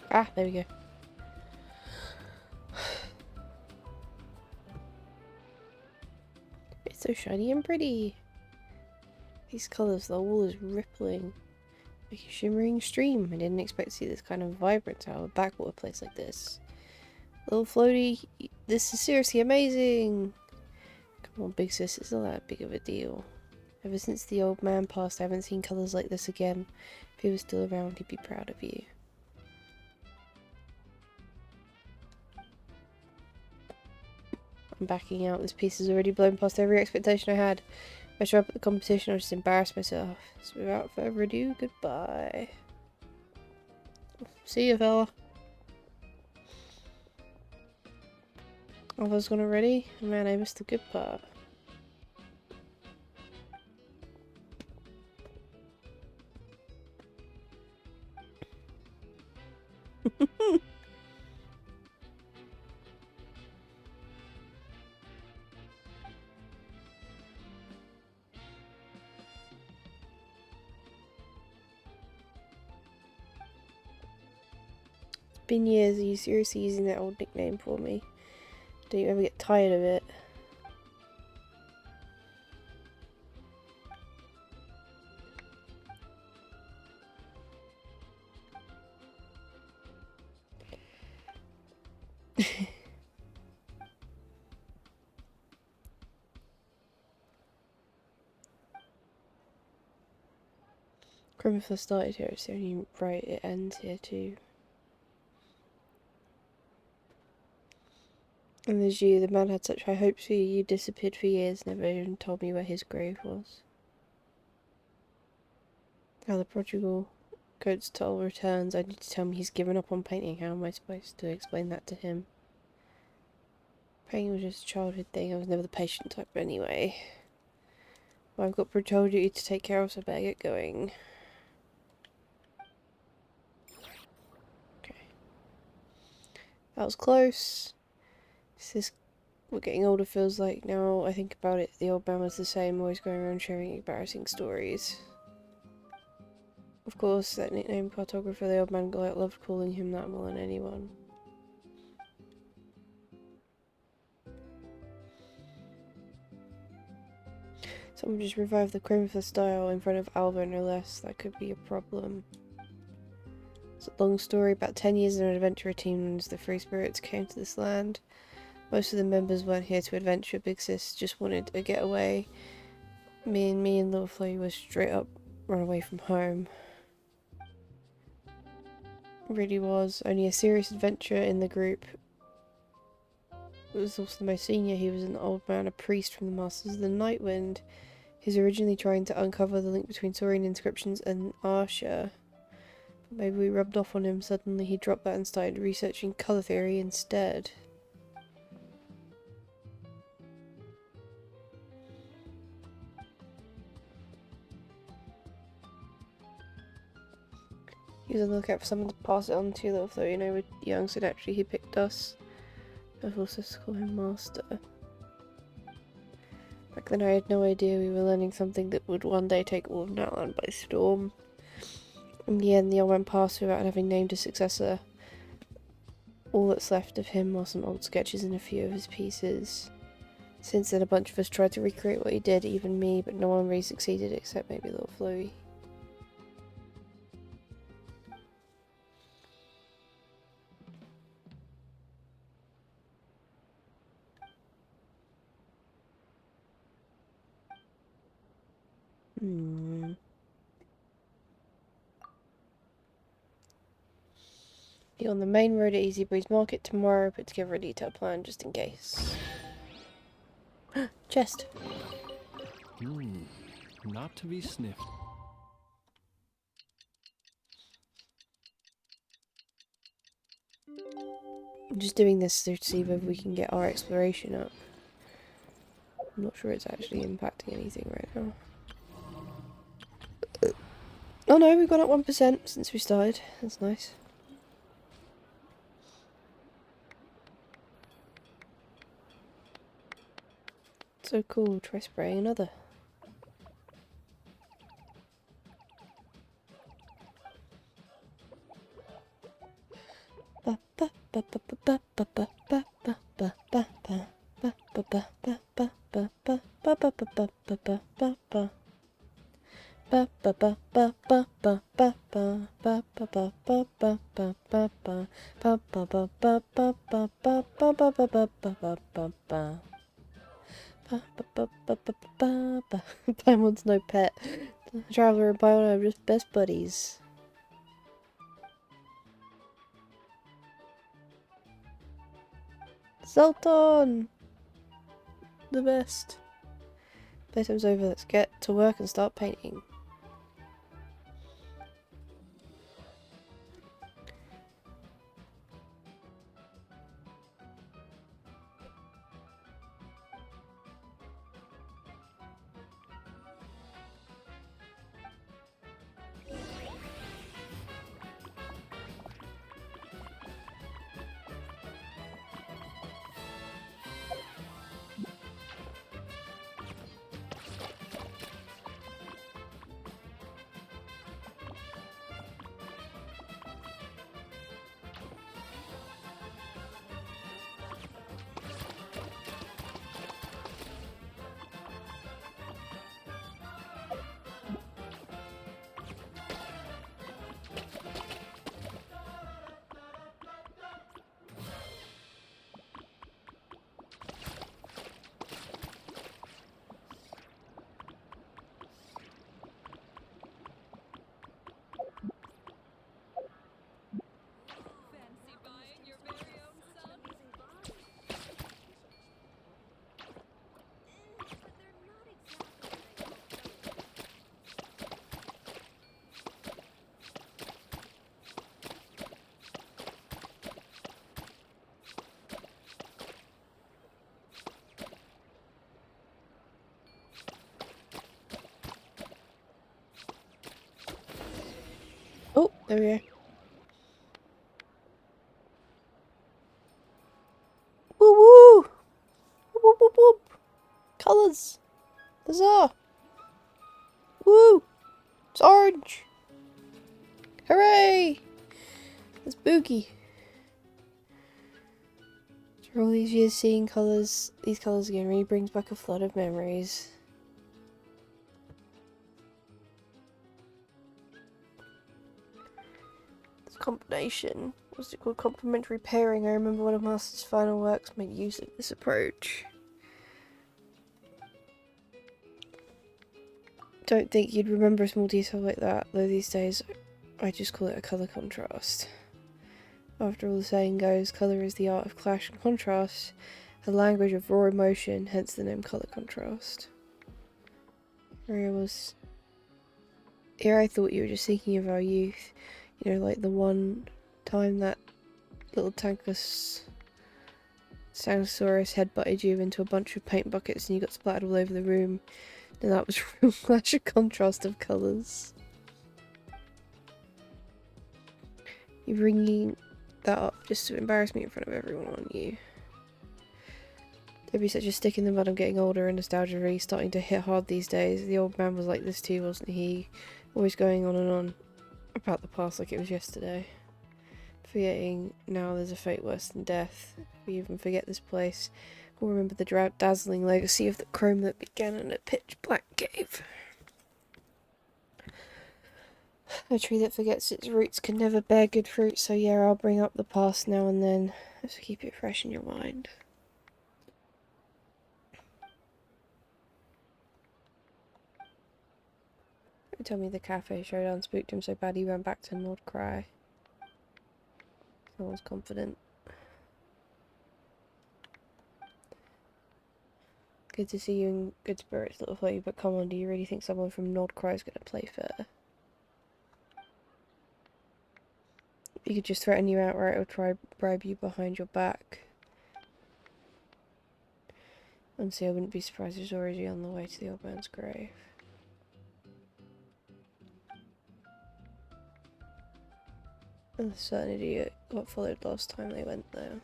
Ah, there we go. It's so shiny and pretty. These colours, the wall is rippling. Like a shimmering stream. I didn't expect to see this kind of vibrance out of a backwater place like this. Little floaty, this is seriously amazing! Come on, big sis, it's not that big of a deal. Ever since the old man passed, I haven't seen colours like this again. If he was still around, he'd be proud of you. I'm backing out. This piece has already blown past every expectation I had. If I show up at the competition, I'll just embarrass myself. So without further ado, goodbye. See you, fella. I was gone already? Man, I missed the good part. It's been years. Are you seriously using that old nickname for me? Don't you ever get tired of it? Criminal first started here, it's only right it ends here too. And there's you, the man had such high hopes for you, you disappeared for years, never even told me where his grave was. Now the prodigal goat's toll returns, I need to tell me he's given up on painting. How am I supposed to explain that to him? Painting was just a childhood thing, I was never the patient type anyway. Well, I've got patrol duty to take care of, so I better get going. Okay. That was close. This we're getting older feels like now I think about it, the old man was the same, always going around sharing embarrassing stories. Of course, that nickname cartographer, the old man loved calling him that more than anyone. Someone just revived the Crimson style in front of Alba, no less. That could be a problem. It's a long story. About 10 years in an adventurer team as the free spirits came to this land. Most of the members weren't here to adventure. Big Sis just wanted a getaway. Me and Little Flo was straight up run away from home. It really was. Only a serious adventurer in the group. It was also the most senior. He was an old man, a priest from the Masters of the Nightwind. He was originally trying to uncover the link between Saurian inscriptions and Arsha. But maybe we rubbed off on him. Suddenly he dropped that and started researching colour theory instead. He was on the lookout for someone to pass it on to, Little Flo. You know, we're young, so naturally he picked us. I've also to call him Master. Back then I had no idea we were learning something that would one day take all of Natland by storm. In the end, the old man passed without having named a successor. All that's left of him are some old sketches and a few of his pieces. Since then, a bunch of us tried to recreate what he did, even me, but no one really succeeded except maybe Little Floey. Be on the main road at Easy Breeze Market tomorrow, put together a detailed plan just in case. Chest. Not to be sniffed. I'm just doing this to see whether we can get our exploration up. I'm not sure it's actually impacting anything right now. Oh no, we've gone up 1% since we started. That's nice. So cool, try spraying another. Paimon's no pet. Traveler and Paimon are just best buddies. Sultan! The best. Playtime's over, let's get to work and start painting. Oh, there we go. Woo woo! Whoop whoop whoop! Colours! Huzzah! Woo! It's orange! Hooray! It's spooky. After all these years seeing these colours again really brings back a flood of memories. This combination, what's it called? Complementary pairing. I remember one of Master's final works made use of this approach. Don't think you'd remember a small detail like that, though these days I just call it a colour contrast. After all, the saying goes, colour is the art of clash and contrast, a language of raw emotion, hence the name colour contrast. Here I thought you were just thinking of our youth, you know, like the one time that little Tankus Sangosaurus headbutted you into a bunch of paint buckets and you got splattered all over the room. And that was a real clash of contrast of colours. You're bringing that up just to embarrass me in front of everyone, aren't you? Don't be such a stick in the mud. I'm getting older and nostalgia really starting to hit hard these days. The old man was like this too, wasn't he? Always going on and on about the past like it was yesterday. Forgetting now there's a fate worse than death. We even forget this place. We'll remember the dazzling legacy of the chrome that began in a pitch black cave. A tree that forgets its roots can never bear good fruit, so yeah, I'll bring up the past now and then, just to keep it fresh in your mind. He told me the cafe showdown spooked him so bad he ran back to Nordcry. Someone's confident. Good to see you in good spirits, little flea, but come on, do you really think someone from Nordcry is going to play fair? He could just threaten you outright or try bribe you behind your back. Honestly, I wouldn't be surprised if he's already on the way to the old man's grave. And the certain idiot what followed last time they went there.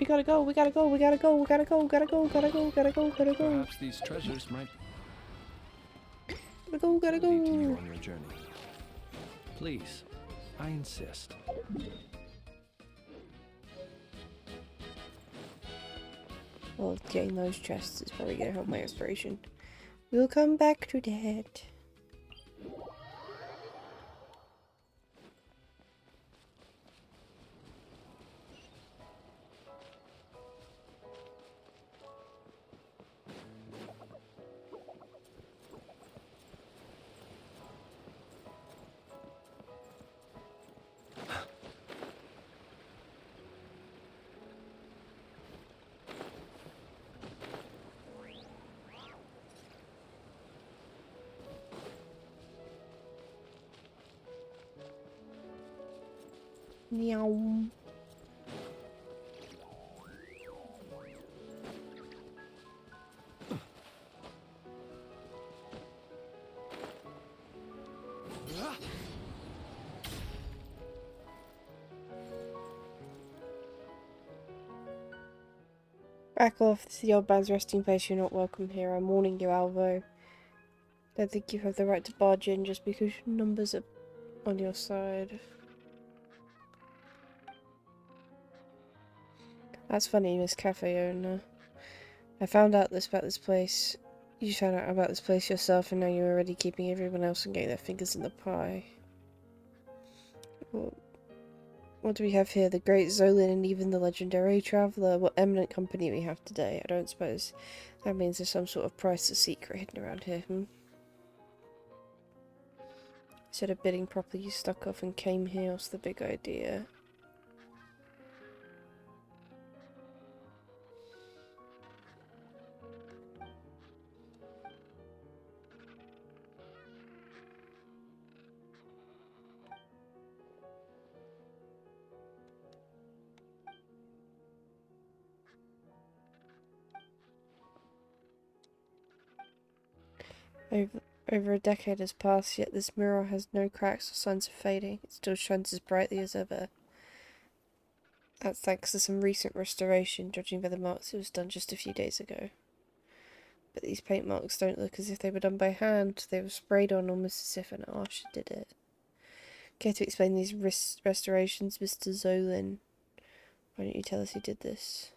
We gotta go, we gotta go, we gotta go, we gotta go, gotta go, gotta go, gotta go, gotta go. Perhaps these treasures might Gotta go, gotta lead to you go. on your journey. Please, I insist. Well, getting those chests is probably gonna help my inspiration. We'll come back to that. Meow. Back off, this is the old man's resting place. You're not welcome here. I'm warning you, Alvo. Don't think you have the right to barge in just because your numbers are on your side. That's funny, Miss Cafe owner. I found out about this place. You found out about this place yourself, and now you're already keeping everyone else from getting their fingers in the pie. What do we have here? The great Zolin and even the legendary traveller. What eminent company we have today. I don't suppose that means there's some sort of priceless secret hidden around here, Instead of bidding properly, you stuck off and came here. What's the big idea? Over a decade has passed, yet this mirror has no cracks or signs of fading. It still shines as brightly as ever. That's thanks to some recent restoration, judging by the marks it was done just a few days ago. But these paint marks don't look as if they were done by hand. They were sprayed on almost as if an archer did it. Care to explain these restorations, Mr. Zolin? Why don't you tell us who did this?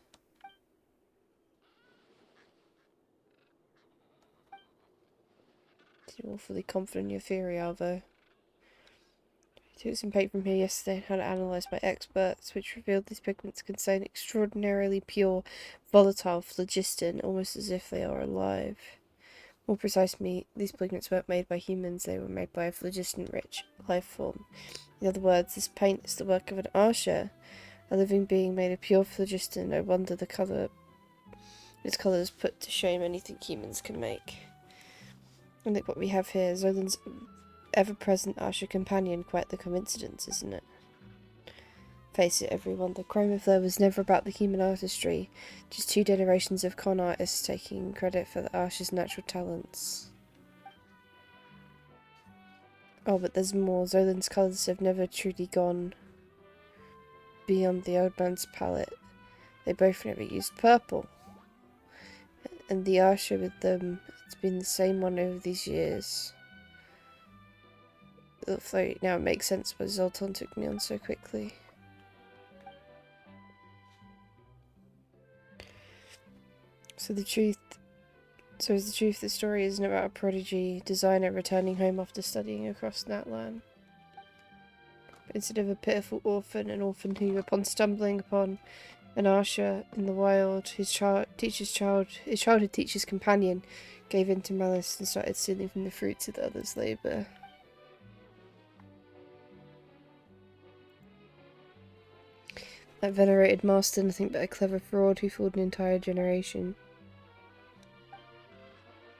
You're awfully confident in your theory, Alvo. I took some paint from here yesterday and had it analysed by experts, which revealed these pigments contain extraordinarily pure, volatile phlogiston, almost as if they are alive. More precisely, these pigments weren't made by humans, they were made by a phlogiston-rich life form. In other words, this paint is the work of an archer, a living being made of pure phlogiston. No wonder its colour is put to shame anything humans can make. And look what we have here, Zolan's ever-present Archer companion. Quite the coincidence, isn't it? Face it, everyone, the chroma flare was never about the human artistry, just 2 generations of con artists taking credit for the Archer's natural talents. Oh, but there's more. Zolan's colours have never truly gone beyond the old man's palette. They both never used purple. And the Archer with them, it's been the same one over these years. Although now it makes sense why Zoltan took me on so quickly. So is the truth the story isn't about a prodigy designer returning home after studying across Natlan. But instead of a pitiful orphan, an orphan who, upon stumbling upon an Archer in the wild, his childhood teacher's companion, gave in to malice and started stealing from the fruits of the other's labour. That venerated master, nothing but a clever fraud who fooled an entire generation.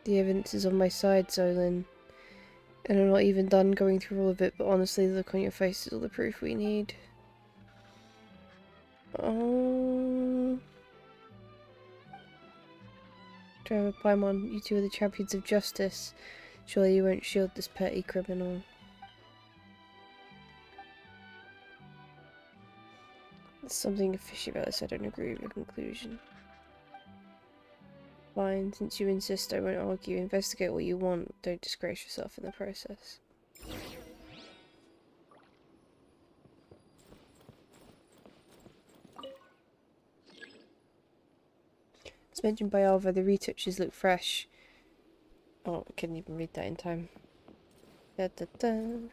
The evidence is on my side, Zolin. And I'm not even done going through all of it, but honestly, the look on your face is all the proof we need. Oh. Driver Paimon, you two are the champions of justice. Surely you won't shield this petty criminal. There's something fishy about this. I don't agree with your conclusion. Fine, since you insist, I won't argue. Investigate what you want. Don't disgrace yourself in the process. As mentioned by Alva, the retouches look fresh. Oh, I couldn't even read that in time. Da da da.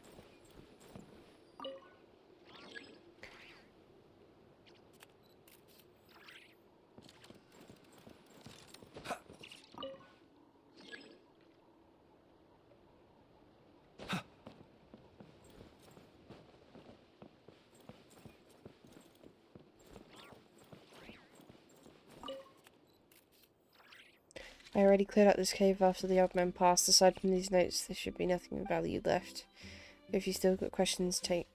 I already cleared out this cave after the old man passed. Aside from these notes, there should be nothing of value left. If you still got questions, take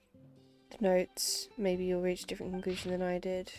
the notes. Maybe you'll reach a different conclusion than I did.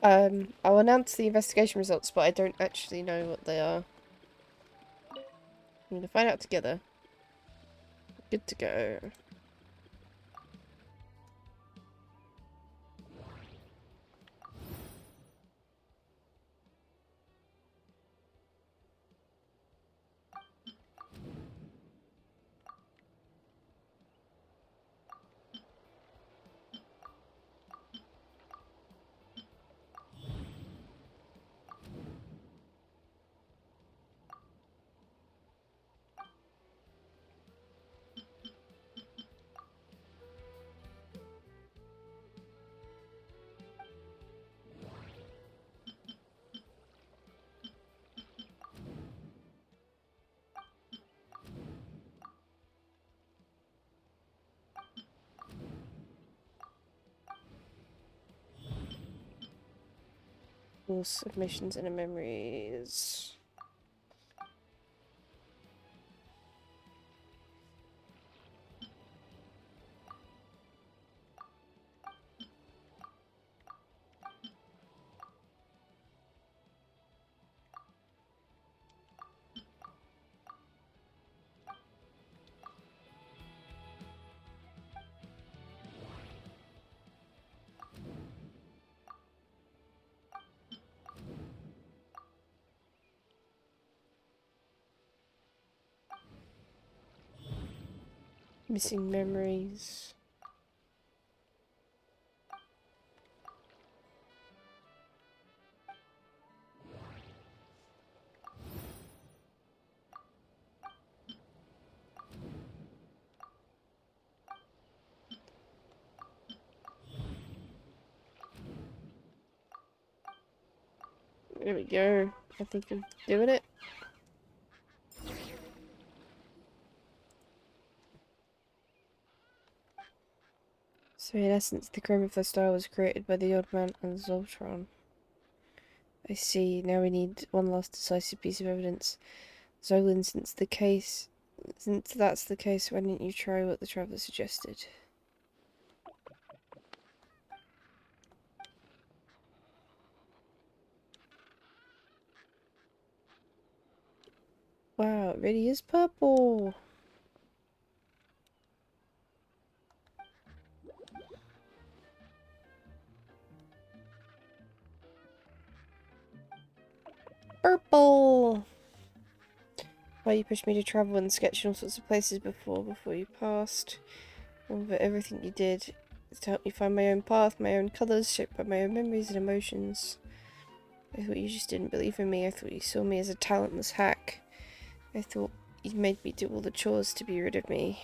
I'll announce the investigation results, but I don't actually know what they are. I'm gonna find out together. Good to go. All submissions and memories. Missing memories. There we go. I think I'm doing it. So in essence, the Chrome of the Star was created by the Old Man and Zoltron. I see. Now we need one last decisive piece of evidence. Zolan, since that's the case, why didn't you try what the Traveler suggested? Wow, it really is purple. Purple! Why you pushed me to travel and sketch in all sorts of places before you passed. But everything you did is to help me find my own path, my own colours, shaped by my own memories and emotions. I thought you just didn't believe in me. I thought you saw me as a talentless hack. I thought you made me do all the chores to be rid of me.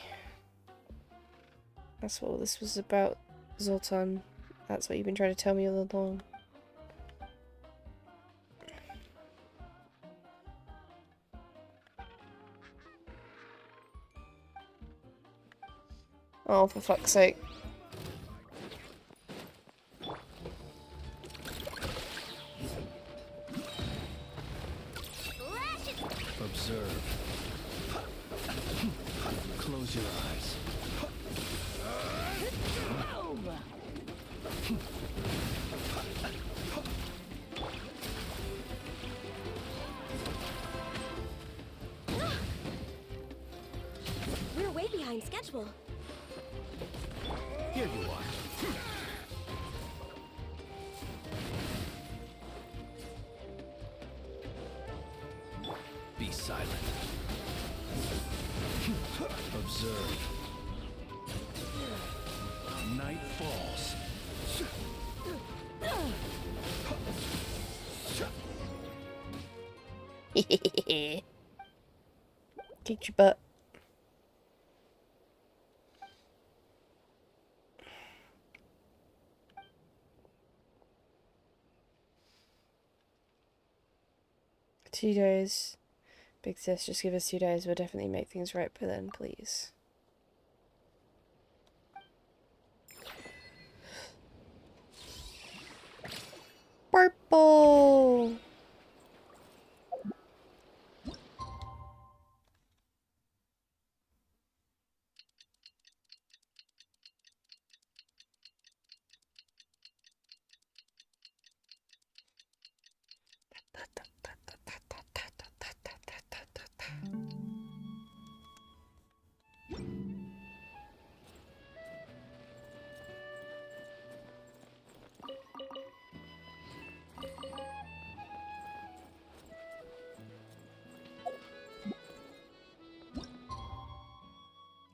That's what all this was about, Zoltan. That's what you've been trying to tell me all along. Oh, for fuck's sake. Observe. Close your eyes. We're way behind schedule. Here you are. Be silent. Observe. Night falls. Kicked your butt. Two days. Big sis, just give us 2 days. We'll definitely make things right by then, please. Purple!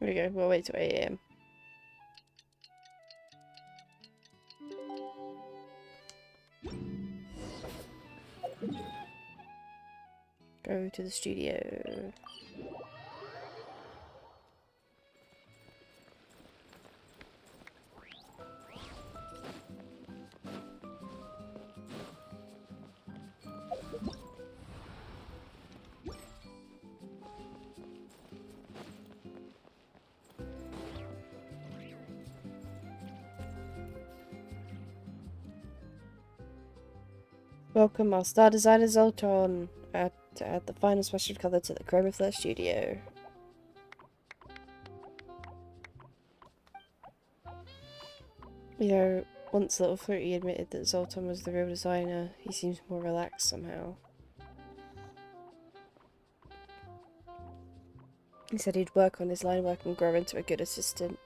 There we go, we'll wait till 8 AM. Go to the studio. Welcome our star designer Zoltan to add the final splash of colour to the Chrome of their studio. You know, once Little Fruity admitted that Zoltan was the real designer, he seems more relaxed somehow. He said he'd work on his line work and grow into a good assistant.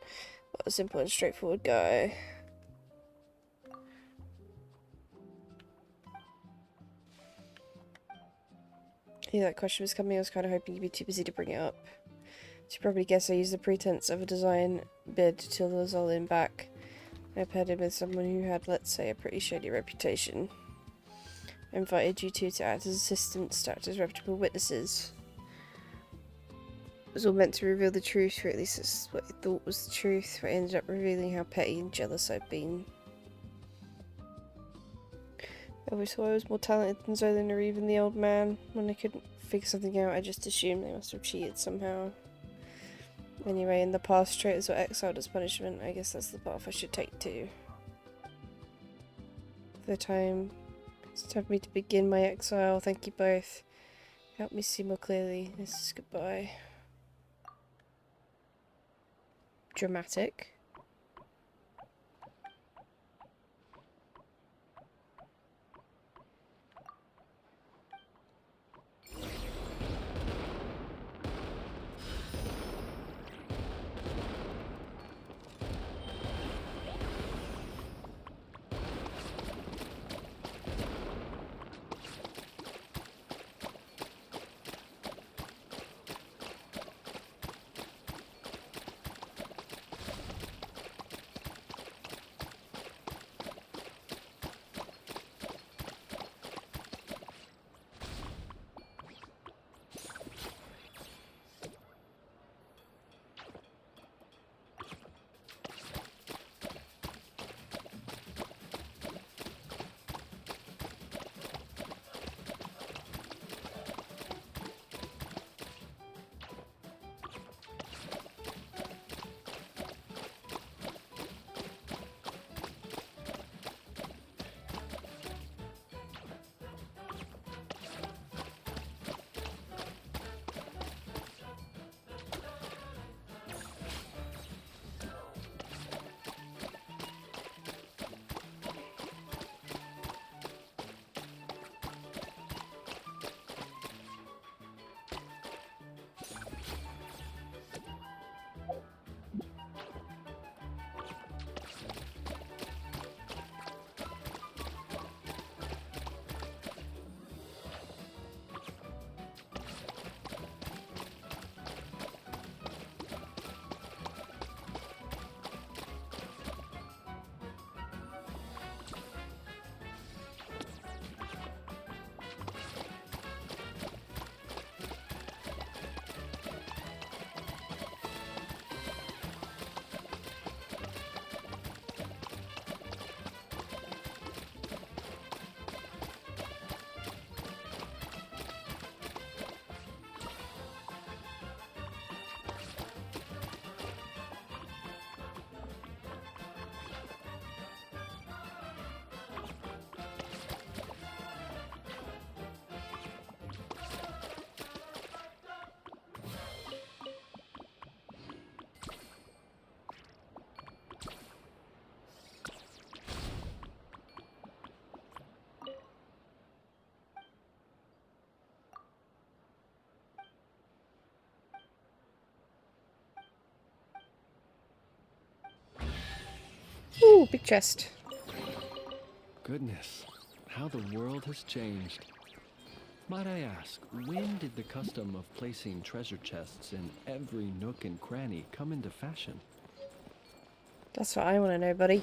What a simple and straightforward guy. I knew that question was coming. I was kind of hoping you'd be too busy to bring it up. As you probably guess, I used the pretense of a design bid to lure Zolin back. I paired him with someone who had, let's say, a pretty shady reputation. I invited you two to act as assistants, to act as reputable witnesses. It was all meant to reveal the truth, or at least that's what I thought was the truth, but it ended up revealing how petty and jealous I've been. always thought I was more talented than Zolan or even the old man. When I couldn't figure something out, I just assumed they must have cheated somehow. Anyway, in the past, traitors were exiled as punishment. I guess that's the path I should take too. For the time, it's time for me to begin my exile. Thank you both. Help me see more clearly. This is goodbye. Dramatic. Ooh, big chest. Goodness, how the world has changed. Might I ask, when did the custom of placing treasure chests in every nook and cranny come into fashion? That's what I want to know, buddy.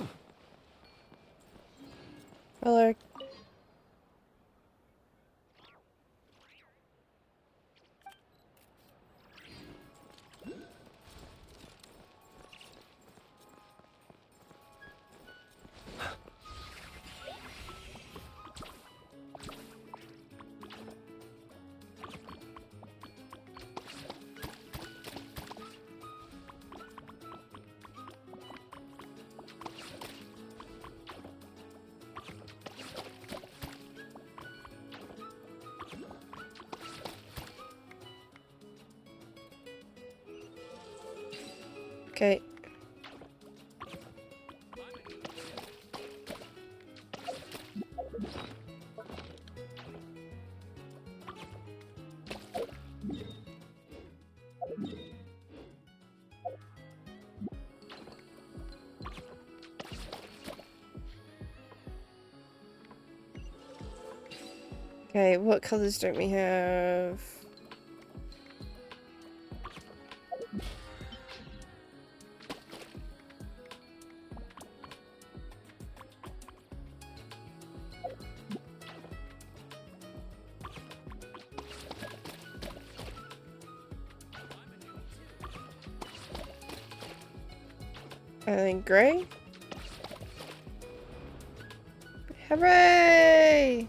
Hello. Okay. Okay, what colors don't we have? I think gray. Hooray!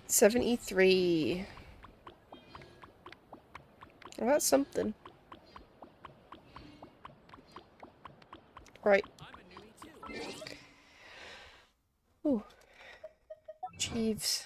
$73. Well, that's something. Right. Ooh. Jeeves.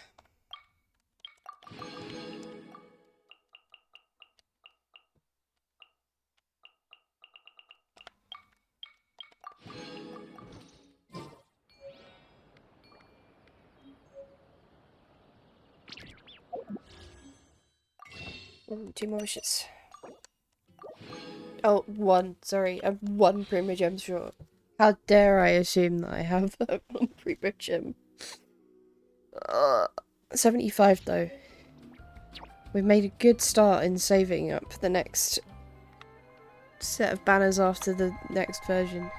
Ooh, 2 more wishes. Oh, 1. Sorry, I'm 1 Prima Gem short. How dare I assume that I have 1 Prima Gem. 75 though. We've made a good start in saving up the next set of banners after the next version.